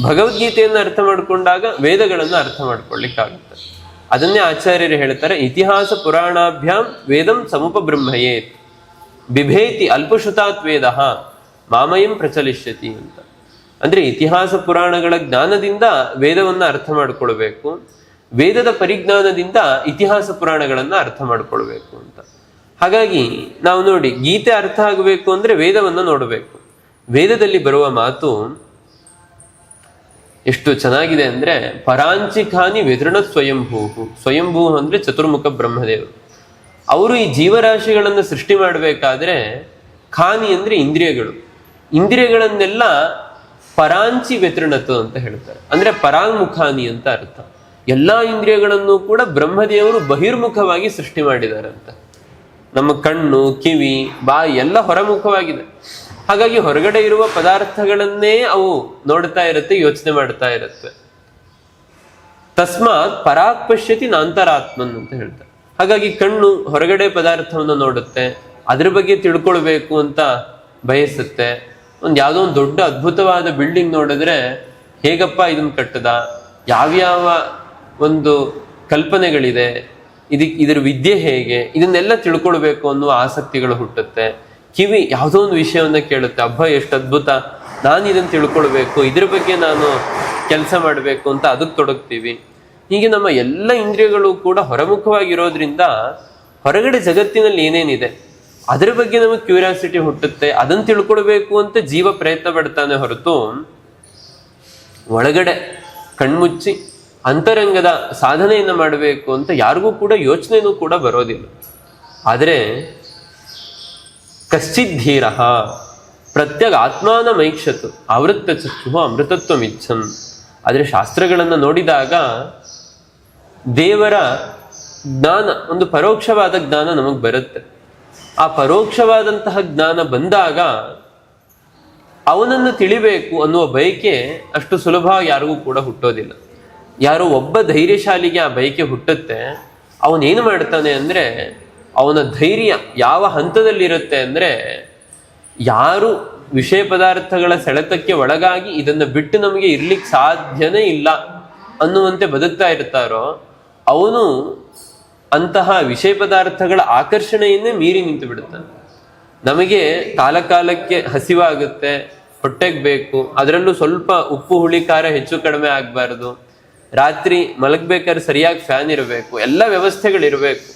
ಭಗವದ್ಗೀತೆಯನ್ನ ಅರ್ಥ ಮಾಡ್ಕೊಂಡಾಗ ವೇದಗಳನ್ನ ಅರ್ಥ ಮಾಡ್ಕೊಳ್ಳಿಕ್ಕಾಗತ್ತೆ. ಅದನ್ನೇ ಆಚಾರ್ಯರು ಹೇಳ್ತಾರೆ, ಇತಿಹಾಸ ಪುರಾಣಾಭ್ಯಾಂ ವೇದಂ ಸಮುಪಬ್ರಹ್ಮಯೇತ್ ಬಿಭೇತಿ ಅಲ್ಪಶ್ರುತಾತ್ ವೇದ ಮಾಮಯಂ ಪ್ರಚಲಿಷ್ಯತಿ ಅಂತ. ಅಂದ್ರೆ ಇತಿಹಾಸ ಪುರಾಣಗಳ ಜ್ಞಾನದಿಂದ ವೇದವನ್ನ ಅರ್ಥ ಮಾಡ್ಕೊಳ್ಬೇಕು, ವೇದದ ಪರಿಜ್ಞಾನದಿಂದ ಇತಿಹಾಸ ಪುರಾಣಗಳನ್ನ ಅರ್ಥ ಮಾಡ್ಕೊಳ್ಬೇಕು ಅಂತ. ಹಾಗಾಗಿ ನಾವು ನೋಡಿ, ಗೀತೆ ಅರ್ಥ ಆಗಬೇಕು ಅಂದ್ರೆ ವೇದವನ್ನ ನೋಡಬೇಕು. ವೇದದಲ್ಲಿ ಬರುವ ಮಾತು ಎಷ್ಟು ಚೆನ್ನಾಗಿದೆ ಅಂದ್ರೆ, ಪರಾಂಚಿಖಾನಿ ವಿತೃಣ ಸ್ವಯಂಭೂ. ಸ್ವಯಂಭೂ ಅಂದ್ರೆ ಚತುರ್ಮುಖ ಬ್ರಹ್ಮದೇವರು. ಅವರು ಈ ಜೀವರಾಶಿಗಳನ್ನು ಸೃಷ್ಟಿ ಮಾಡಬೇಕಾದ್ರೆ ಖಾನಿ ಅಂದ್ರೆ ಇಂದ್ರಿಯಗಳು, ಇಂದ್ರಿಯಗಳನ್ನೆಲ್ಲ ಪರಾಂಚಿ ವ್ಯತೃಣತು ಅಂತ ಹೇಳ್ತಾರೆ. ಅಂದ್ರೆ ಪರಾಂಗುಖಾನಿ ಅಂತ ಅರ್ಥ. ಎಲ್ಲಾ ಇಂದ್ರಿಯಗಳನ್ನು ಕೂಡ ಬ್ರಹ್ಮದೇವರು ಬಹಿರ್ಮುಖವಾಗಿ ಸೃಷ್ಟಿ ಮಾಡಿದ್ದಾರೆ ಅಂತ. ನಮ್ಮ ಕಣ್ಣು, ಕಿವಿ, ಬಾಯಿ ಎಲ್ಲ ಹೊರಮುಖವಾಗಿದೆ. ಹಾಗಾಗಿ ಹೊರಗಡೆ ಇರುವ ಪದಾರ್ಥಗಳನ್ನೇ ಅವು ನೋಡ್ತಾ ಇರುತ್ತೆ, ಯೋಚನೆ ಮಾಡ್ತಾ ಇರುತ್ತೆ. ತಸ್ಮಾತ್ ಪರಾಕ್ ಪಶ್ಯತಿ ನಾಂತರಾತ್ಮನ್ ಅಂತ ಹೇಳ್ತಾರೆ. ಹಾಗಾಗಿ ಕಣ್ಣು ಹೊರಗಡೆ ಪದಾರ್ಥವನ್ನು ನೋಡುತ್ತೆ, ಅದ್ರ ಬಗ್ಗೆ ತಿಳ್ಕೊಳ್ಬೇಕು ಅಂತ ಬಯಸುತ್ತೆ. ಯಾವುದೋ ಒಂದು ದೊಡ್ಡ ಅದ್ಭುತವಾದ ಬಿಲ್ಡಿಂಗ್ ನೋಡಿದ್ರೆ ಹೇಗಪ್ಪ ಇದನ್ನ ಕಟ್ಟದ, ಯಾವ್ಯಾವ ಒಂದು ಕಲ್ಪನೆಗಳಿದೆ, ಇದ್ರ ವಿದ್ಯೆ ಹೇಗೆ, ಇದನ್ನೆಲ್ಲ ತಿಳ್ಕೊಳ್ಬೇಕು ಅನ್ನುವ ಆಸಕ್ತಿಗಳು ಹುಟ್ಟುತ್ತೆ. ಕಿವಿ ಯಾವುದೋ ಒಂದು ವಿಷಯವನ್ನ ಕೇಳುತ್ತೆ, ಹಬ್ಬ ಎಷ್ಟು ಅದ್ಭುತ, ನಾನು ಇದನ್ನು ತಿಳ್ಕೊಳ್ಬೇಕು, ಇದ್ರ ಬಗ್ಗೆ ನಾನು ಕೆಲಸ ಮಾಡಬೇಕು ಅಂತ ಅದಕ್ಕೆ ತೊಡಗ್ತೀವಿ. ಹೀಗೆ ನಮ್ಮ ಎಲ್ಲ ಇಂದ್ರಿಯಗಳು ಕೂಡ ಹೊರಮುಖವಾಗಿರೋದ್ರಿಂದ ಹೊರಗಡೆ ಜಗತ್ತಿನಲ್ಲಿ ಏನೇನಿದೆ ಅದರ ಬಗ್ಗೆ ನಮಗೆ ಕ್ಯೂರಿಯಾಸಿಟಿ ಹುಟ್ಟುತ್ತೆ. ಅದನ್ನು ತಿಳ್ಕೊಳ್ಬೇಕು ಅಂತ ಜೀವ ಪ್ರಯತ್ನ ಪಡ್ತಾನೆ ಹೊರತು ಒಳಗಡೆ ಕಣ್ಮುಚ್ಚಿ ಅಂತರಂಗದ ಸಾಧನೆಯನ್ನು ಮಾಡಬೇಕು ಅಂತ ಯಾರಿಗೂ ಕೂಡ ಯೋಚನೆನೂ ಕೂಡ ಬರೋದಿಲ್ಲ. ಆದರೆ ಕಶ್ಚಿತ್ ಧೀರ ಪ್ರತ್ಯೇಕ ಆತ್ಮಾನ ಮೈಕ್ಷತ್ ಆವೃತ್ತ ಚಕ್ಷು ಅಮೃತತ್ವಮಿಚ್ಛನ್. ಆದರೆ ಶಾಸ್ತ್ರಗಳನ್ನು ನೋಡಿದಾಗ ದೇವರ ಜ್ಞಾನ, ಒಂದು ಪರೋಕ್ಷವಾದ ಜ್ಞಾನ ನಮಗೆ ಬರುತ್ತೆ. ಆ ಪರೋಕ್ಷವಾದಂತಹ ಜ್ಞಾನ ಬಂದಾಗ ಅವನನ್ನು ತಿಳಿಬೇಕು ಅನ್ನುವ ಬಯಕೆ ಅಷ್ಟು ಸುಲಭ ಯಾರಿಗೂ ಕೂಡ ಹುಟ್ಟೋದಿಲ್ಲ. ಯಾರೋ ಒಬ್ಬ ಧೈರ್ಯಶಾಲಿಗೆ ಆ ಬಯಕೆ ಹುಟ್ಟುತ್ತೆ. ಅವನೇನು ಮಾಡ್ತಾನೆ ಅಂದ್ರೆ, ಅವನ ಧೈರ್ಯ ಯಾವ ಹಂತದಲ್ಲಿರುತ್ತೆ ಅಂದ್ರೆ, ಯಾರು ವಿಷಯ ಪದಾರ್ಥಗಳ ಸೆಳೆತಕ್ಕೆ ಒಳಗಾಗಿ ಇದನ್ನು ಬಿಟ್ಟು ನಮಗೆ ಇರ್ಲಿಕ್ಕೆ ಸಾಧ್ಯನೇ ಇಲ್ಲ ಅನ್ನುವಂತೆ ಬದುಕ್ತಾ ಇರ್ತಾರೋ ಅವನು ಅಂತಹ ವಿಷಯ ಪದಾರ್ಥಗಳ ಆಕರ್ಷಣೆಯನ್ನೇ ಮೀರಿ ನಿಂತು ಬಿಡುತ್ತಾನೆ. ನಮಗೆ ಕಾಲಕಾಲಕ್ಕೆ ಹಸಿವಾಗುತ್ತೆ, ಹೊಟ್ಟೆಗೆ ಬೇಕು, ಅದರಲ್ಲೂ ಸ್ವಲ್ಪ ಉಪ್ಪು ಹುಳಿ ಖಾರ ಹೆಚ್ಚು ಕಡಿಮೆ ಆಗಬಾರ್ದು, ರಾತ್ರಿ ಮಲಗಬೇಕಾದ್ರೆ ಸರಿಯಾಗಿ ಫ್ಯಾನ್ ಇರಬೇಕು, ಎಲ್ಲ ವ್ಯವಸ್ಥೆಗಳಿರಬೇಕು.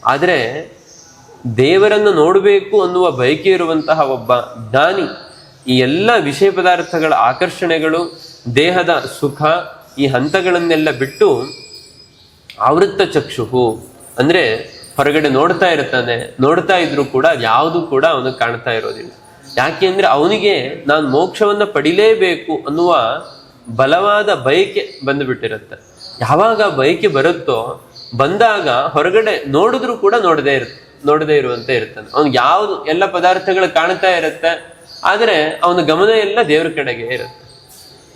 ಆದರೆ ದೇವರನ್ನು ನೋಡಬೇಕು ಅನ್ನುವ ಬಯಕೆ ಇರುವಂತಹ ಒಬ್ಬ ಜ್ಞಾನಿ ಈ ಎಲ್ಲ ವಿಷಯ ಪದಾರ್ಥಗಳ ಆಕರ್ಷಣೆಗಳು, ದೇಹದ ಸುಖ, ಈ ಹಂತಗಳನ್ನೆಲ್ಲ ಬಿಟ್ಟು ಆವೃತ್ತ ಚಕ್ಷುಹು ಅಂದ್ರೆ ಹೊರಗಡೆ ನೋಡ್ತಾ ಇರ್ತಾನೆ. ನೋಡ್ತಾ ಇದ್ರು ಕೂಡ ಯಾವುದು ಕೂಡ ಅವನಿಗೆ ಕಾಣ್ತಾ ಇರೋದಿಲ್ಲ. ಯಾಕೆಂದ್ರೆ ಅವನಿಗೆ ನಾನು ಮೋಕ್ಷವನ್ನ ಪಡಿಲೇಬೇಕು ಅನ್ನುವ ಬಲವಾದ ಬಯಕೆ ಬಂದುಬಿಟ್ಟಿರುತ್ತೆ. ಯಾವಾಗ ಬಯಕೆ ಬರುತ್ತೋ ಬಂದಾಗ ಹೊರಗಡೆ ನೋಡಿದ್ರು ಕೂಡ ನೋಡದೇ ಇರುವಂತೆ ಇರ್ತಾನೆ. ಅವ್ನಿಗೆ ಯಾವುದು ಎಲ್ಲ ಪದಾರ್ಥಗಳು ಕಾಣ್ತಾ ಇರುತ್ತೆ, ಆದರೆ ಅವನ ಗಮನ ಎಲ್ಲ ದೇವ್ರ ಕಡೆಗೆ ಇರುತ್ತೆ.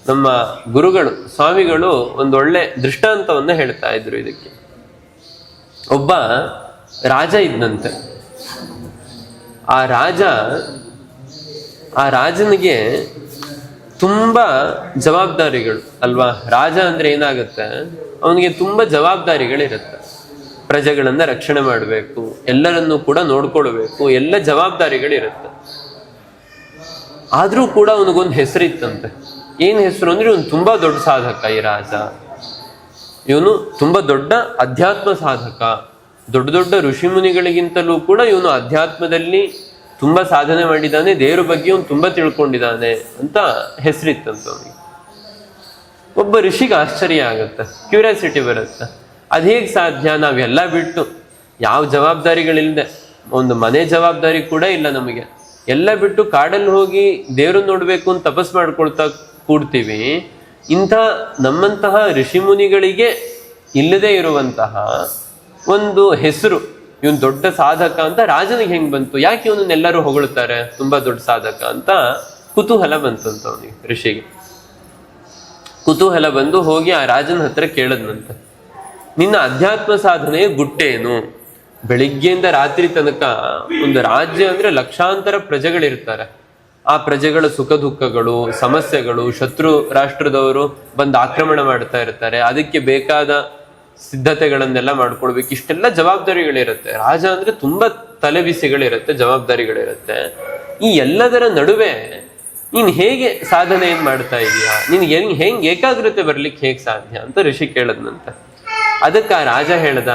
ನಮ್ಮ ಗುರುಗಳು, ಸ್ವಾಮಿಗಳು ಒಂದೊಳ್ಳೆ ದೃಷ್ಟಾಂತವನ್ನ ಹೇಳ್ತಾ ಇದ್ರು ಇದಕ್ಕೆ. ಒಬ್ಬ ರಾಜ ಇದ್ದಂತೆ. ಆ ರಾಜನಿಗೆ ತುಂಬಾ ಜವಾಬ್ದಾರಿಗಳು ಅಲ್ವಾ. ರಾಜ ಅಂದ್ರೆ ಏನಾಗುತ್ತೆ, ಅವನಿಗೆ ತುಂಬಾ ಜವಾಬ್ದಾರಿಗಳಿರುತ್ತೆ. ಪ್ರಜೆಗಳನ್ನ ರಕ್ಷಣೆ ಮಾಡಬೇಕು, ಎಲ್ಲರನ್ನೂ ಕೂಡ ನೋಡ್ಕೊಳ್ಬೇಕು, ಎಲ್ಲ ಜವಾಬ್ದಾರಿಗಳಿರುತ್ತೆ. ಆದ್ರೂ ಕೂಡ ಅವನಿಗೊಂದು ಹೆಸರಿತ್ತಂತೆ. ಏನ್ ಹೆಸರು ಅಂದ್ರೆ, ಇವನು ತುಂಬಾ ದೊಡ್ಡ ಸಾಧಕ. ಈ ರಾಜ ಇವನು ತುಂಬಾ ದೊಡ್ಡ ಅಧ್ಯಾತ್ಮ ಸಾಧಕ. ದೊಡ್ಡ ದೊಡ್ಡ ಋಷಿ ಮುನಿಗಳಿಗಿಂತಲೂ ಕೂಡ ಇವನು ಅಧ್ಯಾತ್ಮದಲ್ಲಿ ತುಂಬಾ ಸಾಧನೆ ಮಾಡಿದ್ದಾನೆ, ದೇವರ ಬಗ್ಗೆ ಇವನು ತುಂಬಾ ತಿಳ್ಕೊಂಡಿದ್ದಾನೆ ಅಂತ ಹೆಸರಿತ್ತಂತ ಅವನಿಗೆ. ಒಬ್ಬ ಋಷಿಗೆ ಆಶ್ಚರ್ಯ ಆಗುತ್ತೆ, ಕ್ಯೂರಿಯಾಸಿಟಿ ಬರುತ್ತೆ. ಅದು ಹೇಗೆ ಸಾಧ್ಯ, ನಾವೆಲ್ಲ ಬಿಟ್ಟು ಯಾವ ಜವಾಬ್ದಾರಿಗಳಿಲ್ಲದೆ, ಒಂದು ಮನೆ ಜವಾಬ್ದಾರಿ ಕೂಡ ಇಲ್ಲ ನಮಗೆ, ಎಲ್ಲ ಬಿಟ್ಟು ಕಾಡಲ್ಲಿ ಹೋಗಿ ದೇವ್ರನ್ನ ನೋಡ್ಬೇಕು ಅಂತ ತಪಸ್ ಮಾಡ್ಕೊಳ್ತಾ ಕೂಡ್ತೀವಿ. ಇಂಥ ನಮ್ಮಂತಹ ಋಷಿ ಮುನಿಗಳಿಗೆ ಇಲ್ಲದೆ ಇರುವಂತಹ ಒಂದು ಹೆಸರು, ಇವನ್ ದೊಡ್ಡ ಸಾಧಕ ಅಂತ ರಾಜನಿಗೆ ಹೆಂಗ್ ಬಂತು, ಯಾಕೆ ಇವನನ್ನೆಲ್ಲರೂ ಹೊಗಳ್ತಾರೆ ತುಂಬಾ ದೊಡ್ಡ ಸಾಧಕ ಅಂತ ಕುತೂಹಲ ಬಂತಂತ ಅವನಿಗೆ. ಋಷಿಗೆ ಕುತೂಹಲ ಬಂದು ಹೋಗಿ ಆ ರಾಜನ ಹತ್ರ ಕೇಳದ್ನಂತೆ, ನಿನ್ನ ಅಧ್ಯಾತ್ಮ ಸಾಧನೆಯ ಗುಟ್ಟೇನು, ಬೆಳಿಗ್ಗೆಯಿಂದ ರಾತ್ರಿ ತನಕ ಒಂದು ರಾಜ್ಯ ಅಂದ್ರೆ ಲಕ್ಷಾಂತರ ಪ್ರಜೆಗಳಿರ್ತಾರೆ. ಆ ಪ್ರಜೆಗಳ ಸುಖ ದುಃಖಗಳು, ಸಮಸ್ಯೆಗಳು, ಶತ್ರು ರಾಷ್ಟ್ರದವರು ಬಂದು ಆಕ್ರಮಣ ಮಾಡ್ತಾ ಇರ್ತಾರೆ, ಅದಕ್ಕೆ ಬೇಕಾದ ಸಿದ್ಧತೆಗಳನ್ನೆಲ್ಲ ಮಾಡ್ಕೊಳ್ಬೇಕು. ಇಷ್ಟೆಲ್ಲ ಜವಾಬ್ದಾರಿಗಳಿರುತ್ತೆ. ರಾಜ ಅಂದ್ರೆ ತುಂಬಾ ತಲೆಬಿಸಿಗಳಿರುತ್ತೆ, ಜವಾಬ್ದಾರಿಗಳಿರುತ್ತೆ. ಈ ಎಲ್ಲದರ ನಡುವೆ ನೀನ್ ಹೇಗೆ ಸಾಧನೆಯನ್ನು ಮಾಡ್ತಾ ಇದೀಯಾ, ನೀನ್ ಹೆಂಗ್ ಏಕಾಗ್ರತೆ ಬರ್ಲಿಕ್ಕೆ ಹೇಗ್ ಸಾಧ್ಯ ಅಂತ ಋಷಿ ಕೇಳದ್ನಂತ. ಅದಕ್ಕೆ ಆ ರಾಜ ಹೇಳ್ದ,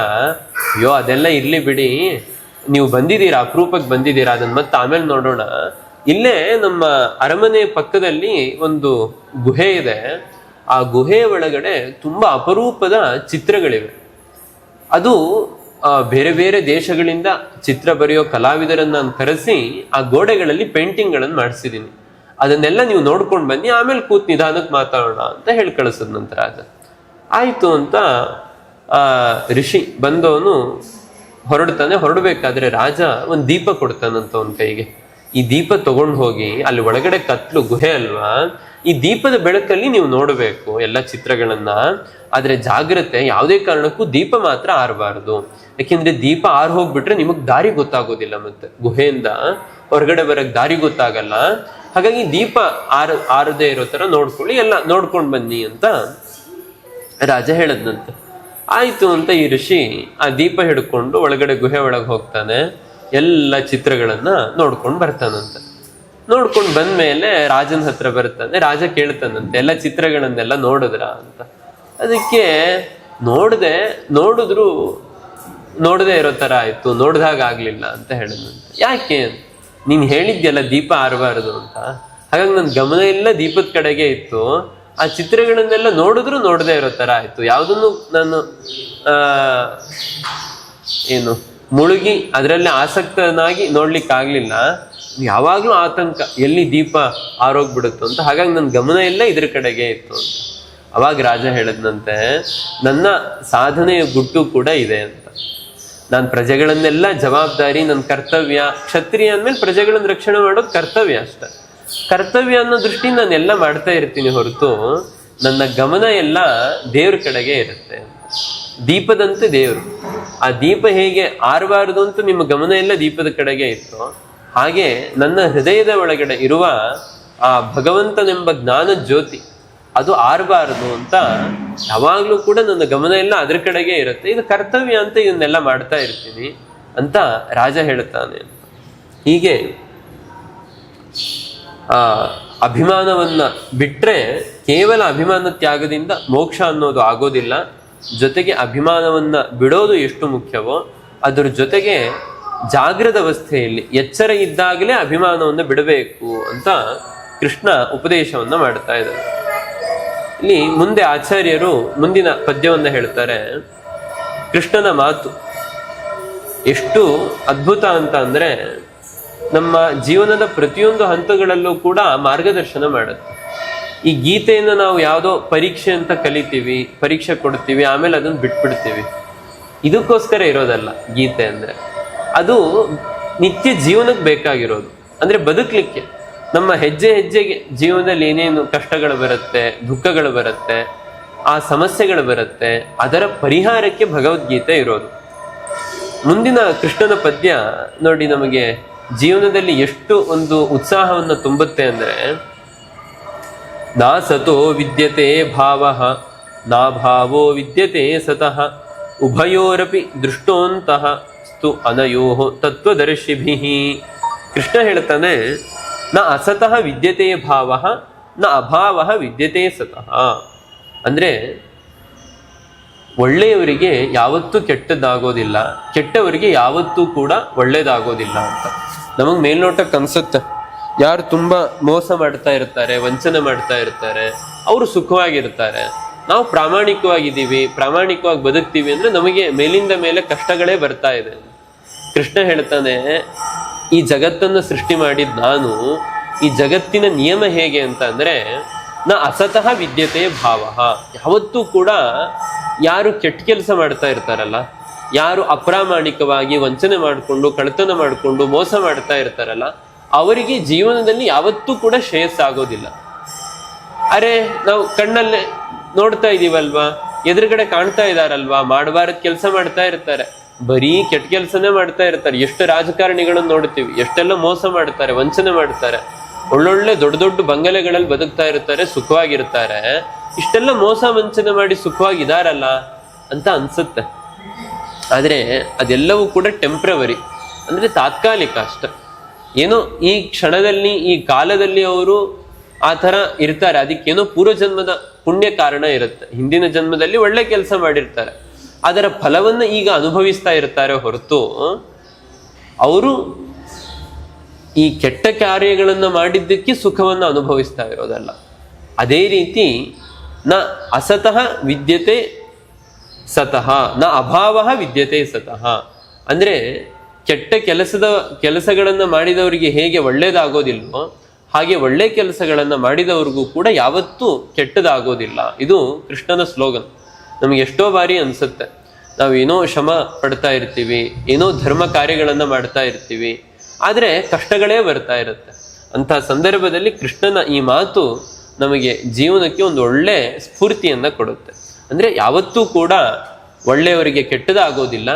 ಅಯ್ಯೋ ಅದೆಲ್ಲ ಇರ್ಲಿ ಬಿಡಿ, ನೀವು ಬಂದಿದ್ದೀರಾ, ಅಪರೂಪಕ್ಕೆ ಬಂದಿದ್ದೀರಾ, ಅದನ್ನ ಮತ್ತೆ ಆಮೇಲೆ ನೋಡೋಣ. ಇಲ್ಲೇ ನಮ್ಮ ಅರಮನೆ ಪಕ್ಕದಲ್ಲಿ ಒಂದು ಗುಹೆ ಇದೆ. ಆ ಗುಹೆಯ ಒಳಗಡೆ ತುಂಬಾ ಅಪರೂಪದ ಚಿತ್ರಗಳಿವೆ. ಅದು ಬೇರೆ ಬೇರೆ ದೇಶಗಳಿಂದ ಚಿತ್ರ ಬರೆಯೋ ಕಲಾವಿದರನ್ನ ನಾನು ಕರೆಸಿ ಆ ಗೋಡೆಗಳಲ್ಲಿ ಪೇಂಟಿಂಗ್ಗಳನ್ನು ಮಾಡಿಸಿದ್ದೀನಿ. ಅದನ್ನೆಲ್ಲ ನೀವು ನೋಡ್ಕೊಂಡು ಬನ್ನಿ, ಆಮೇಲೆ ಕೂತ್ ನಿಧಾನಕ್ಕೆ ಮಾತಾಡೋಣ ಅಂತ ಹೇಳಿ ಕಳಿಸದ್ ನಂತರ ರಾಜ. ಆಯ್ತು ಅಂತ ಆ ಋಷಿ ಬಂದವನು ಹೊರಡ್ತಾನೆ. ಹೊರಡ್ಬೇಕಾದ್ರೆ ರಾಜ ಒಂದು ದೀಪ ಕೊಡ್ತಾನಂತ ಅವನ ಕೈಗೆ. ಈ ದೀಪ ತಗೊಂಡು ಹೋಗಿ, ಅಲ್ಲಿ ಒಳಗಡೆ ಕತ್ಲು ಗುಹೆ ಅಲ್ವಾ, ಈ ದೀಪದ ಬೆಳಕಲ್ಲಿ ನೀವು ನೋಡಬೇಕು ಎಲ್ಲ ಚಿತ್ರಗಳನ್ನ. ಆದ್ರೆ ಜಾಗ್ರತೆ, ಯಾವುದೇ ಕಾರಣಕ್ಕೂ ದೀಪ ಮಾತ್ರ ಆರಬಾರದು. ಯಾಕೆಂದ್ರೆ ದೀಪ ಆರ್ ಹೋಗ್ಬಿಟ್ರೆ ನಿಮಗ್ ದಾರಿ ಗೊತ್ತಾಗೋದಿಲ್ಲ, ಮತ್ತೆ ಗುಹೆಯಿಂದ ಹೊರಗಡೆ ಬರಕ್ ದಾರಿ ಗೊತ್ತಾಗಲ್ಲ. ಹಾಗಾಗಿ ದೀಪ ಆರದೇ ಇರೋ ತರ ನೋಡ್ಕೊಳ್ಳಿ, ಎಲ್ಲ ನೋಡ್ಕೊಂಡು ಬನ್ನಿ ಅಂತ ರಾಜ ಹೇಳದ್ನಂತೆ. ಆಯ್ತು ಅಂತ ಈ ಋಷಿ ಆ ದೀಪ ಹಿಡ್ಕೊಂಡು ಒಳಗಡೆ ಗುಹೆ ಒಳಗೆ ಹೋಗ್ತಾನೆ. ಎಲ್ಲ ಚಿತ್ರಗಳನ್ನ ನೋಡ್ಕೊಂಡು ಬರ್ತಾನಂತೆ. ನೋಡ್ಕೊಂಡು ಬಂದ್ಮೇಲೆ ರಾಜನ ಹತ್ರ ಬರ್ತಾನೆ. ರಾಜ ಕೇಳ್ತಾನಂತೆ, ಎಲ್ಲ ಚಿತ್ರಗಳನ್ನೆಲ್ಲ ನೋಡಿದ್ರ ಅಂತ. ಅದಕ್ಕೆ ನೋಡದೆ ಇರೋ ತರ ಆಯ್ತು, ನೋಡ್ದಾಗ ಆಗ್ಲಿಲ್ಲ ಅಂತ ಹೇಳಿದಂತೆ. ಯಾಕೆ? ನೀನ್ ಹೇಳಿದ್ಯಲ್ಲ ದೀಪ ಆರಬಾರದು ಅಂತ, ಹಾಗಾಗಿ ನನ್ ಗಮನ ಎಲ್ಲ ದೀಪದ ಕಡೆಗೆ ಇತ್ತು. ಆ ಚಿತ್ರಗಳನ್ನೆಲ್ಲ ನೋಡದೆ ಇರೋ ತರ ಆಯ್ತು. ಯಾವುದನ್ನು ನಾನು ಮುಳುಗಿ ಅದರಲ್ಲಿ ಆಸಕ್ತನಾಗಿ ನೋಡ್ಲಿಕ್ಕೆ ಆಗ್ಲಿಲ್ಲ. ಯಾವಾಗ್ಲೂ ಆತಂಕ, ಎಲ್ಲಿ ದೀಪ ಆರೋಗ್ಬಿಡುತ್ತೋ ಅಂತ. ಹಾಗಾಗಿ ನನ್ನ ಗಮನ ಎಲ್ಲ ಇದ್ರ ಕಡೆಗೆ ಇತ್ತು ಅಂತ. ಅವಾಗ ರಾಜ ಹೇಳದ್ನಂತೆ, ನನ್ನ ಸಾಧನೆಯ ಗುಟ್ಟು ಕೂಡ ಇದೆ ಅಂತ. ನಾನು ಪ್ರಜೆಗಳನ್ನೆಲ್ಲ ಜವಾಬ್ದಾರಿ, ನನ್ನ ಕರ್ತವ್ಯ. ಕ್ಷತ್ರಿಯ ಅಂದ್ಮೇಲೆ ಪ್ರಜೆಗಳನ್ನ ರಕ್ಷಣೆ ಮಾಡೋದು ಕರ್ತವ್ಯ ಅಷ್ಟೆ. ಕರ್ತವ್ಯ ಅನ್ನೋ ದೃಷ್ಟಿಯಿಂದ ನಾನೆಲ್ಲ ಮಾಡ್ತಾ ಇರ್ತೀನಿ ಹೊರತು ನನ್ನ ಗಮನ ಎಲ್ಲ ದೇವ್ರ ಕಡೆಗೆ ಇರುತ್ತೆ. ದೀಪದಂತೆ ದೇವರು. ಆ ದೀಪ ಹೇಗೆ ಆರಬಾರದು ಅಂತ ನಿಮ್ಮ ಗಮನ ಎಲ್ಲ ದೀಪದ ಕಡೆಗೆ ಇತ್ತು, ಹಾಗೆ ನನ್ನ ಹೃದಯದ ಒಳಗಡೆ ಇರುವ ಆ ಭಗವಂತನೆಂಬ ಜ್ಞಾನ ಜ್ಯೋತಿ ಅದು ಆರಬಾರದು ಅಂತ ಯಾವಾಗ್ಲೂ ಕೂಡ ನನ್ನ ಗಮನ ಎಲ್ಲ ಅದ್ರ ಕಡೆಗೆ ಇರುತ್ತೆ. ಇದು ಕರ್ತವ್ಯ ಅಂತ ಇದನ್ನೆಲ್ಲ ಮಾಡ್ತಾ ಇರ್ತೀನಿ ಅಂತ ರಾಜ ಹೇಳ್ತಾನೆ. ಹೀಗೆ ಆ ಅಭಿಮಾನವನ್ನ ಬಿಟ್ರೆ ಕೇವಲ ಅಭಿಮಾನ ತ್ಯಾಗದಿಂದ ಮೋಕ್ಷ ಅನ್ನೋದು ಆಗೋದಿಲ್ಲ. ಜೊತೆಗೆ ಅಭಿಮಾನವನ್ನ ಬಿಡೋದು ಎಷ್ಟು ಮುಖ್ಯವೋ ಅದ್ರ ಜೊತೆಗೆ ಜಾಗೃತ ಅವಸ್ಥೆಯಲ್ಲಿ ಎಚ್ಚರ ಇದ್ದಾಗಲೇ ಅಭಿಮಾನವನ್ನು ಬಿಡಬೇಕು ಅಂತ ಕೃಷ್ಣ ಉಪದೇಶವನ್ನ ಮಾಡ್ತಾ ಇದ್ದಾರೆ. ಇಲ್ಲಿ ಮುಂದೆ ಆಚಾರ್ಯರು ಮುಂದಿನ ಪದ್ಯವನ್ನ ಹೇಳ್ತಾರೆ. ಕೃಷ್ಣನ ಮಾತು ಎಷ್ಟು ಅದ್ಭುತ ಅಂತ ಅಂದ್ರೆ ನಮ್ಮ ಜೀವನದ ಪ್ರತಿಯೊಂದು ಹಂತಗಳಲ್ಲೂ ಕೂಡ ಮಾರ್ಗದರ್ಶನ ಮಾಡುತ್ತೆ. ಈ ಗೀತೆಯನ್ನು ನಾವು ಯಾವುದೋ ಪರೀಕ್ಷೆ ಅಂತ ಕಲಿತೀವಿ, ಪರೀಕ್ಷೆ ಕೊಡ್ತೀವಿ, ಆಮೇಲೆ ಅದನ್ನು ಬಿಟ್ಬಿಡ್ತೀವಿ. ಇದಕ್ಕೋಸ್ಕರ ಇರೋದಲ್ಲ ಗೀತೆ ಅಂದ್ರೆ. ಅದು ನಿತ್ಯ ಜೀವನಕ್ಕೆ ಬೇಕಾಗಿರೋದು. ಅಂದ್ರೆ ಬದುಕಲಿಕ್ಕೆ, ನಮ್ಮ ಹೆಜ್ಜೆ ಹೆಜ್ಜೆಗೆ ಜೀವನದಲ್ಲಿ ಏನೇನು ಕಷ್ಟಗಳು ಬರುತ್ತೆ, ದುಃಖಗಳು ಬರುತ್ತೆ, ಆ ಸಮಸ್ಯೆಗಳು ಬರುತ್ತೆ, ಅದರ ಪರಿಹಾರಕ್ಕೆ ಭಗವದ್ಗೀತೆ ಇರೋದು. ಮುಂದಿನ ಕೃಷ್ಣನ ಪದ್ಯ ನೋಡಿ ನಮಗೆ ಜೀವನದಲ್ಲಿ ಎಷ್ಟು ಒಂದು ಉತ್ಸಾಹವನ್ನು ತುಂಬುತ್ತೆ ಅಂದ್ರೆ, ನಾ ಸತೋ ವಿದ್ಯತೆ ಭಾವಃ ನಾ ಭಾವೋ ವಿದ್ಯತೆ ಸತಃ ಉಭಯೋರಪಿ ದೃಷ್ಟೋಂತಹ ಸ್ತು ಅನಯೋಃ ತತ್ವದರ್ಶಿಭಿಃ. ಕೃಷ್ಣ ಹೇಳ್ತಾನೆ, ನ ಅಸತಃ ವಿದ್ಯತೆ ಭಾವಃ ನ ಅಭಾವಃ ವಿದ್ಯತೆ ಸತಃ. ಅಂದ್ರೆ ಒಳ್ಳೆಯವರಿಗೆ ಯಾವತ್ತೂ ಕೆಟ್ಟದ್ದಾಗೋದಿಲ್ಲ, ಕೆಟ್ಟವರಿಗೆ ಯಾವತ್ತೂ ಕೂಡ ಒಳ್ಳೇದಾಗೋದಿಲ್ಲ ಅಂತ. ನಮಗ್ ಮೇಲ್ನೋಟಕ್ಕೆ ಅನ್ಸುತ್ತೆ, ಯಾರು ತುಂಬಾ ಮೋಸ ಮಾಡ್ತಾ ಇರ್ತಾರೆ, ವಂಚನೆ ಮಾಡ್ತಾ ಇರ್ತಾರೆ, ಅವರು ಸುಖವಾಗಿರ್ತಾರೆ. ನಾವು ಪ್ರಾಮಾಣಿಕವಾಗಿದ್ದೀವಿ, ಪ್ರಾಮಾಣಿಕವಾಗಿ ಬದುಕ್ತೀವಿ ಅಂದ್ರೆ ನಮಗೆ ಮೇಲಿಂದ ಮೇಲೆ ಕಷ್ಟಗಳೇ ಬರ್ತಾ ಇದೆ. ಕೃಷ್ಣ ಹೇಳ್ತಾನೆ, ಈ ಜಗತ್ತನ್ನು ಸೃಷ್ಟಿ ಮಾಡಿದ್ ನಾನು. ಈ ಜಗತ್ತಿನ ನಿಯಮ ಹೇಗೆ ಅಂತ ಅಂದ್ರೆ, ನ ಅಸತಃ ವಿದ್ಯತೆ ಭಾವಃ. ಯಾವತ್ತೂ ಕೂಡ ಯಾರು ಕೆಟ್ಟ ಕೆಲಸ ಮಾಡ್ತಾ ಇರ್ತಾರಲ್ಲ, ಯಾರು ಅಪ್ರಾಮಾಣಿಕವಾಗಿ ವಂಚನೆ ಮಾಡಿಕೊಂಡು ಕಳ್ತನ ಮಾಡಿಕೊಂಡು ಮೋಸ ಮಾಡ್ತಾ ಇರ್ತಾರಲ್ಲ, ಅವರಿಗೆ ಜೀವನದಲ್ಲಿ ಯಾವತ್ತೂ ಕೂಡ ಶ್ರೇಯಸ್ಸಾಗೋದಿಲ್ಲ. ಅರೆ ನಾವು ಕಣ್ಣಲ್ಲೇ ನೋಡ್ತಾ ಇದೀವಲ್ವಾ, ಎದುರುಗಡೆ ಕಾಣ್ತಾ ಇದಾರಲ್ವಾ, ಮಾಡಬಾರದ್ ಕೆಲಸ ಮಾಡ್ತಾ ಇರ್ತಾರೆ, ಬರೀ ಕೆಟ್ಟ ಕೆಲಸನೇ ಮಾಡ್ತಾ ಇರ್ತಾರೆ. ಎಷ್ಟು ರಾಜಕಾರಣಿಗಳನ್ನು ನೋಡ್ತೀವಿ, ಎಷ್ಟೆಲ್ಲ ಮೋಸ ಮಾಡ್ತಾರೆ, ವಂಚನೆ ಮಾಡ್ತಾರೆ, ಒಳ್ಳೊಳ್ಳೆ ದೊಡ್ಡ ದೊಡ್ಡ ಬಂಗಲೆಗಳಲ್ಲಿ ಬದುಕ್ತಾ ಇರ್ತಾರೆ, ಸುಖವಾಗಿರ್ತಾರೆ. ಇಷ್ಟೆಲ್ಲ ಮೋಸ ವಂಚನೆ ಮಾಡಿ ಸುಖವಾಗಿದಾರಲ್ಲ ಅಂತ ಅನ್ಸುತ್ತೆ. ಆದ್ರೆ ಅದೆಲ್ಲವೂ ಕೂಡ ಟೆಂಪ್ರವರಿ, ಅಂದ್ರೆ ತಾತ್ಕಾಲಿಕ ಅಷ್ಟೆ. ಏನೋ ಈ ಕ್ಷಣದಲ್ಲಿ, ಈ ಕಾಲದಲ್ಲಿ ಅವರು ಆ ಥರ ಇರ್ತಾರೆ. ಅದಕ್ಕೇನೋ ಪೂರ್ವಜನ್ಮದ ಪುಣ್ಯ ಕಾರಣ ಇರುತ್ತೆ. ಹಿಂದಿನ ಜನ್ಮದಲ್ಲಿ ಒಳ್ಳೆ ಕೆಲಸ ಮಾಡಿರ್ತಾರೆ, ಅದರ ಫಲವನ್ನು ಈಗ ಅನುಭವಿಸ್ತಾ ಇರ್ತಾರೆ ಹೊರತು ಅವರು ಈ ಕೆಟ್ಟ ಕಾರ್ಯಗಳನ್ನು ಮಾಡಿದ್ದಕ್ಕೆ ಸುಖವನ್ನು ಅನುಭವಿಸ್ತಾ ಇರೋದಲ್ಲ. ಅದೇ ರೀತಿ ನ ಅಸತಃ ವಿದ್ಯತೆ ಸತಃ ನ ಅಭಾವ ವಿದ್ಯತೆ ಸತಃ. ಅಂದ್ರೆ ಕೆಟ್ಟ ಕೆಲಸಗಳನ್ನು ಮಾಡಿದವರಿಗೆ ಹೇಗೆ ಒಳ್ಳೇದಾಗೋದಿಲ್ವೋ ಹಾಗೆ ಒಳ್ಳೆ ಕೆಲಸಗಳನ್ನು ಮಾಡಿದವ್ರಿಗೂ ಕೂಡ ಯಾವತ್ತೂ ಕೆಟ್ಟದಾಗೋದಿಲ್ಲ. ಇದು ಕೃಷ್ಣನ ಸ್ಲೋಗನ್. ನಮ್ಗೆ ಎಷ್ಟೋ ಬಾರಿ ಅನ್ಸುತ್ತೆ, ನಾವೇನೋ ಶ್ರಮ ಪಡ್ತಾ ಇರ್ತೀವಿ, ಏನೋ ಧರ್ಮ ಕಾರ್ಯಗಳನ್ನು ಮಾಡ್ತಾ ಇರ್ತೀವಿ, ಆದರೆ ಕಷ್ಟಗಳೇ ಬರ್ತಾ ಇರುತ್ತೆ. ಅಂಥ ಸಂದರ್ಭದಲ್ಲಿ ಕೃಷ್ಣನ ಈ ಮಾತು ನಮಗೆ ಜೀವನಕ್ಕೆ ಒಂದು ಒಳ್ಳೆ ಸ್ಫೂರ್ತಿಯನ್ನು ಕೊಡುತ್ತೆ. ಅಂದರೆ ಯಾವತ್ತೂ ಕೂಡ ಒಳ್ಳೆಯವರಿಗೆ ಕೆಟ್ಟದಾಗೋದಿಲ್ಲ,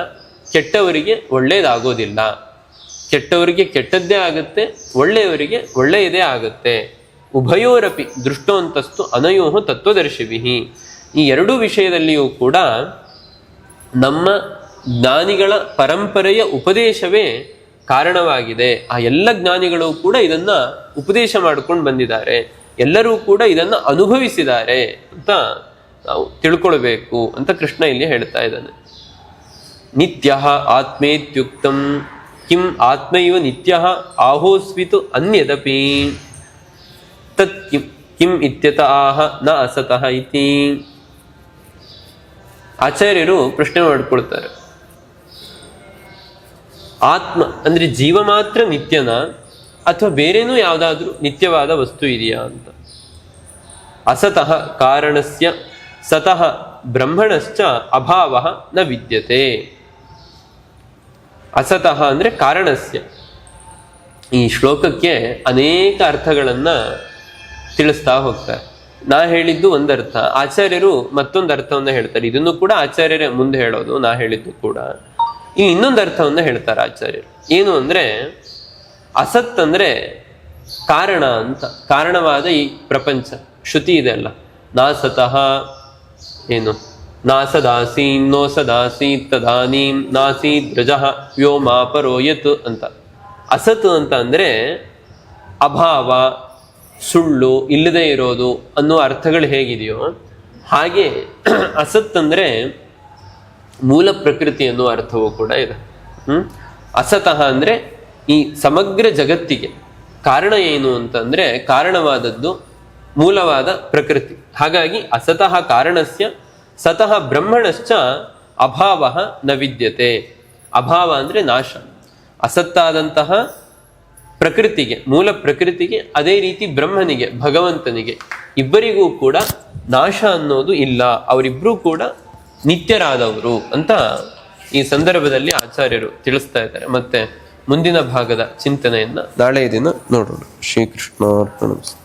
ಕೆಟ್ಟವರಿಗೆ ಒಳ್ಳೆಯದಾಗೋದಿಲ್ಲ. ಕೆಟ್ಟವರಿಗೆ ಕೆಟ್ಟದ್ದೇ ಆಗುತ್ತೆ, ಒಳ್ಳೆಯವರಿಗೆ ಒಳ್ಳೆಯದೇ ಆಗುತ್ತೆ. ಉಭಯೋರಪಿ ದೃಷ್ಟೋಂತಸ್ತು ಅನಯೋಹ ತತ್ವದರ್ಶಿವಿಹಿ. ಈ ಎರಡೂ ವಿಷಯದಲ್ಲಿಯೂ ಕೂಡ ನಮ್ಮ ಜ್ಞಾನಿಗಳ ಪರಂಪರೆಯ ಉಪದೇಶವೇ ಕಾರಣವಾಗಿದೆ. ಆ ಎಲ್ಲ ಜ್ಞಾನಿಗಳು ಕೂಡ ಇದನ್ನ ಉಪದೇಶ ಮಾಡ್ಕೊಂಡು ಬಂದಿದ್ದಾರೆ, ಎಲ್ಲರೂ ಕೂಡ ಇದನ್ನ ಅನುಭವಿಸಿದ್ದಾರೆ ಅಂತ ನಾವು ತಿಳ್ಕೊಳ್ಬೇಕು ಅಂತ ಕೃಷ್ಣ ಇಲ್ಲಿ ಹೇಳ್ತಾ ಇದ್ದಾನೆ. ನಿತ್ಯ ಆತ್ಮೇತ್ಯುಕ್ತಂ ಕಿಂ ಆತ್ಮೈವ ನಿತ್ಯ ಆಹೋಸ್ವಿತು ಅನ್ಯದಪಿ ತತ್ ಕಿಂ ಇತ್ಯತ ಆಹ ನ ಅಸತಃ ಇತಿ. ಆಚಾರ್ಯರು ಪ್ರಶ್ನೆ ಮಾಡ್ಕೊಳ್ತಾರೆ, ಆತ್ಮ ಅಂದ್ರೆ ಜೀವ ಮಾತ್ರ ನಿತ್ಯನ ಅಥವಾ ಬೇರೇನೂ ಯಾವುದಾದ್ರೂ ನಿತ್ಯವಾದ ವಸ್ತು ಇದೆಯಾ ಅಂತ. ಅಸತಃ ಕಾರಣಸ್ಯ ಸತಃ ಬ್ರಹ್ಮಣಶ್ಚ ಅಭಾವ ನ ವಿದ್ಯತೆ. ಅಸತಃ ಅಂದ್ರೆ ಕಾರಣಸ್ಯ. ಈ ಶ್ಲೋಕಕ್ಕೆ ಅನೇಕ ಅರ್ಥಗಳನ್ನ ತಿಳಿಸ್ತಾ ಹೋಗ್ತಾರೆ. ನಾ ಹೇಳಿದ್ದು ಒಂದರ್ಥ, ಆಚಾರ್ಯರು ಮತ್ತೊಂದು ಅರ್ಥವನ್ನ ಹೇಳ್ತಾರೆ. ಇದನ್ನು ಕೂಡ ಆಚಾರ್ಯರೇ ಮುಂದೆ ಹೇಳೋದು, ನಾ ಹೇಳಿದ್ದು ಕೂಡ. ಈ ಇನ್ನೊಂದು ಅರ್ಥವನ್ನ ಹೇಳ್ತಾರೆ ಆಚಾರ್ಯರು. ಏನು ಅಂದ್ರೆ ಅಸತ್ ಅಂದ್ರೆ ಕಾರಣ ಅಂತ, ಕಾರಣವಾದ ಈ ಪ್ರಪಂಚ. ಶ್ರುತಿ ಇದೆ ಅಲ್ಲ, ನಾಸತಃ ಏನು ನಾಸದಾಸೀನ್ ನೋ ಸದಾಸೀತ್ ತದಾನೀಂ ನಾಸೀತ್ ರಜಃ ವ್ಯೋಮಾಪರೋ ಯತ್ ಅಂತ. ಅಸತ್ ಅಂತ ಅಂದ್ರೆ ಅಭಾವ, ಸುಳ್ಳು, ಇಲ್ಲದೆ ಇರೋದು ಅನ್ನೋ ಅರ್ಥಗಳು ಹೇಗಿದೆಯೋ ಹಾಗೆ ಅಸತ್ ಅಂದ್ರೆ ಮೂಲ ಪ್ರಕೃತಿ ಅನ್ನೋ ಅರ್ಥವೂ ಕೂಡ ಇದೆ. ಅಸತಃ ಅಂದ್ರೆ ಈ ಸಮಗ್ರ ಜಗತ್ತಿಗೆ ಕಾರಣ ಏನು ಅಂತಂದ್ರೆ ಕಾರಣವಾದದ್ದು ಮೂಲವಾದ ಪ್ರಕೃತಿ. ಹಾಗಾಗಿ ಅಸತಃ ಕಾರಣಸ್ಯ ಸತಃ ಬ್ರಹ್ಮಣಶ್ಚ ಅಭಾವ ನ ವಿದ್ಯತೆ. ಅಭಾವ ಅಂದ್ರೆ ನಾಶ. ಅಸತ್ತಾದಂತಹ ಪ್ರಕೃತಿಗೆ, ಮೂಲ ಪ್ರಕೃತಿಗೆ, ಅದೇ ರೀತಿ ಬ್ರಹ್ಮನಿಗೆ, ಭಗವಂತನಿಗೆ ಇಬ್ಬರಿಗೂ ಕೂಡ ನಾಶ ಅನ್ನೋದು ಇಲ್ಲ. ಅವರಿಬ್ಬರೂ ಕೂಡ ನಿತ್ಯರಾದವರು ಅಂತ ಈ ಸಂದರ್ಭದಲ್ಲಿ ಆಚಾರ್ಯರು ತಿಳಿಸ್ತಾ ಇದ್ದಾರೆ. ಮತ್ತೆ ಮುಂದಿನ ಭಾಗದ ಚಿಂತನೆಯನ್ನ ನಾಳೆಯ ದಿನ ನೋಡೋಣ. ಶ್ರೀಕೃಷ್ಣ ಅರ್ಪಣಮಸ್ತು.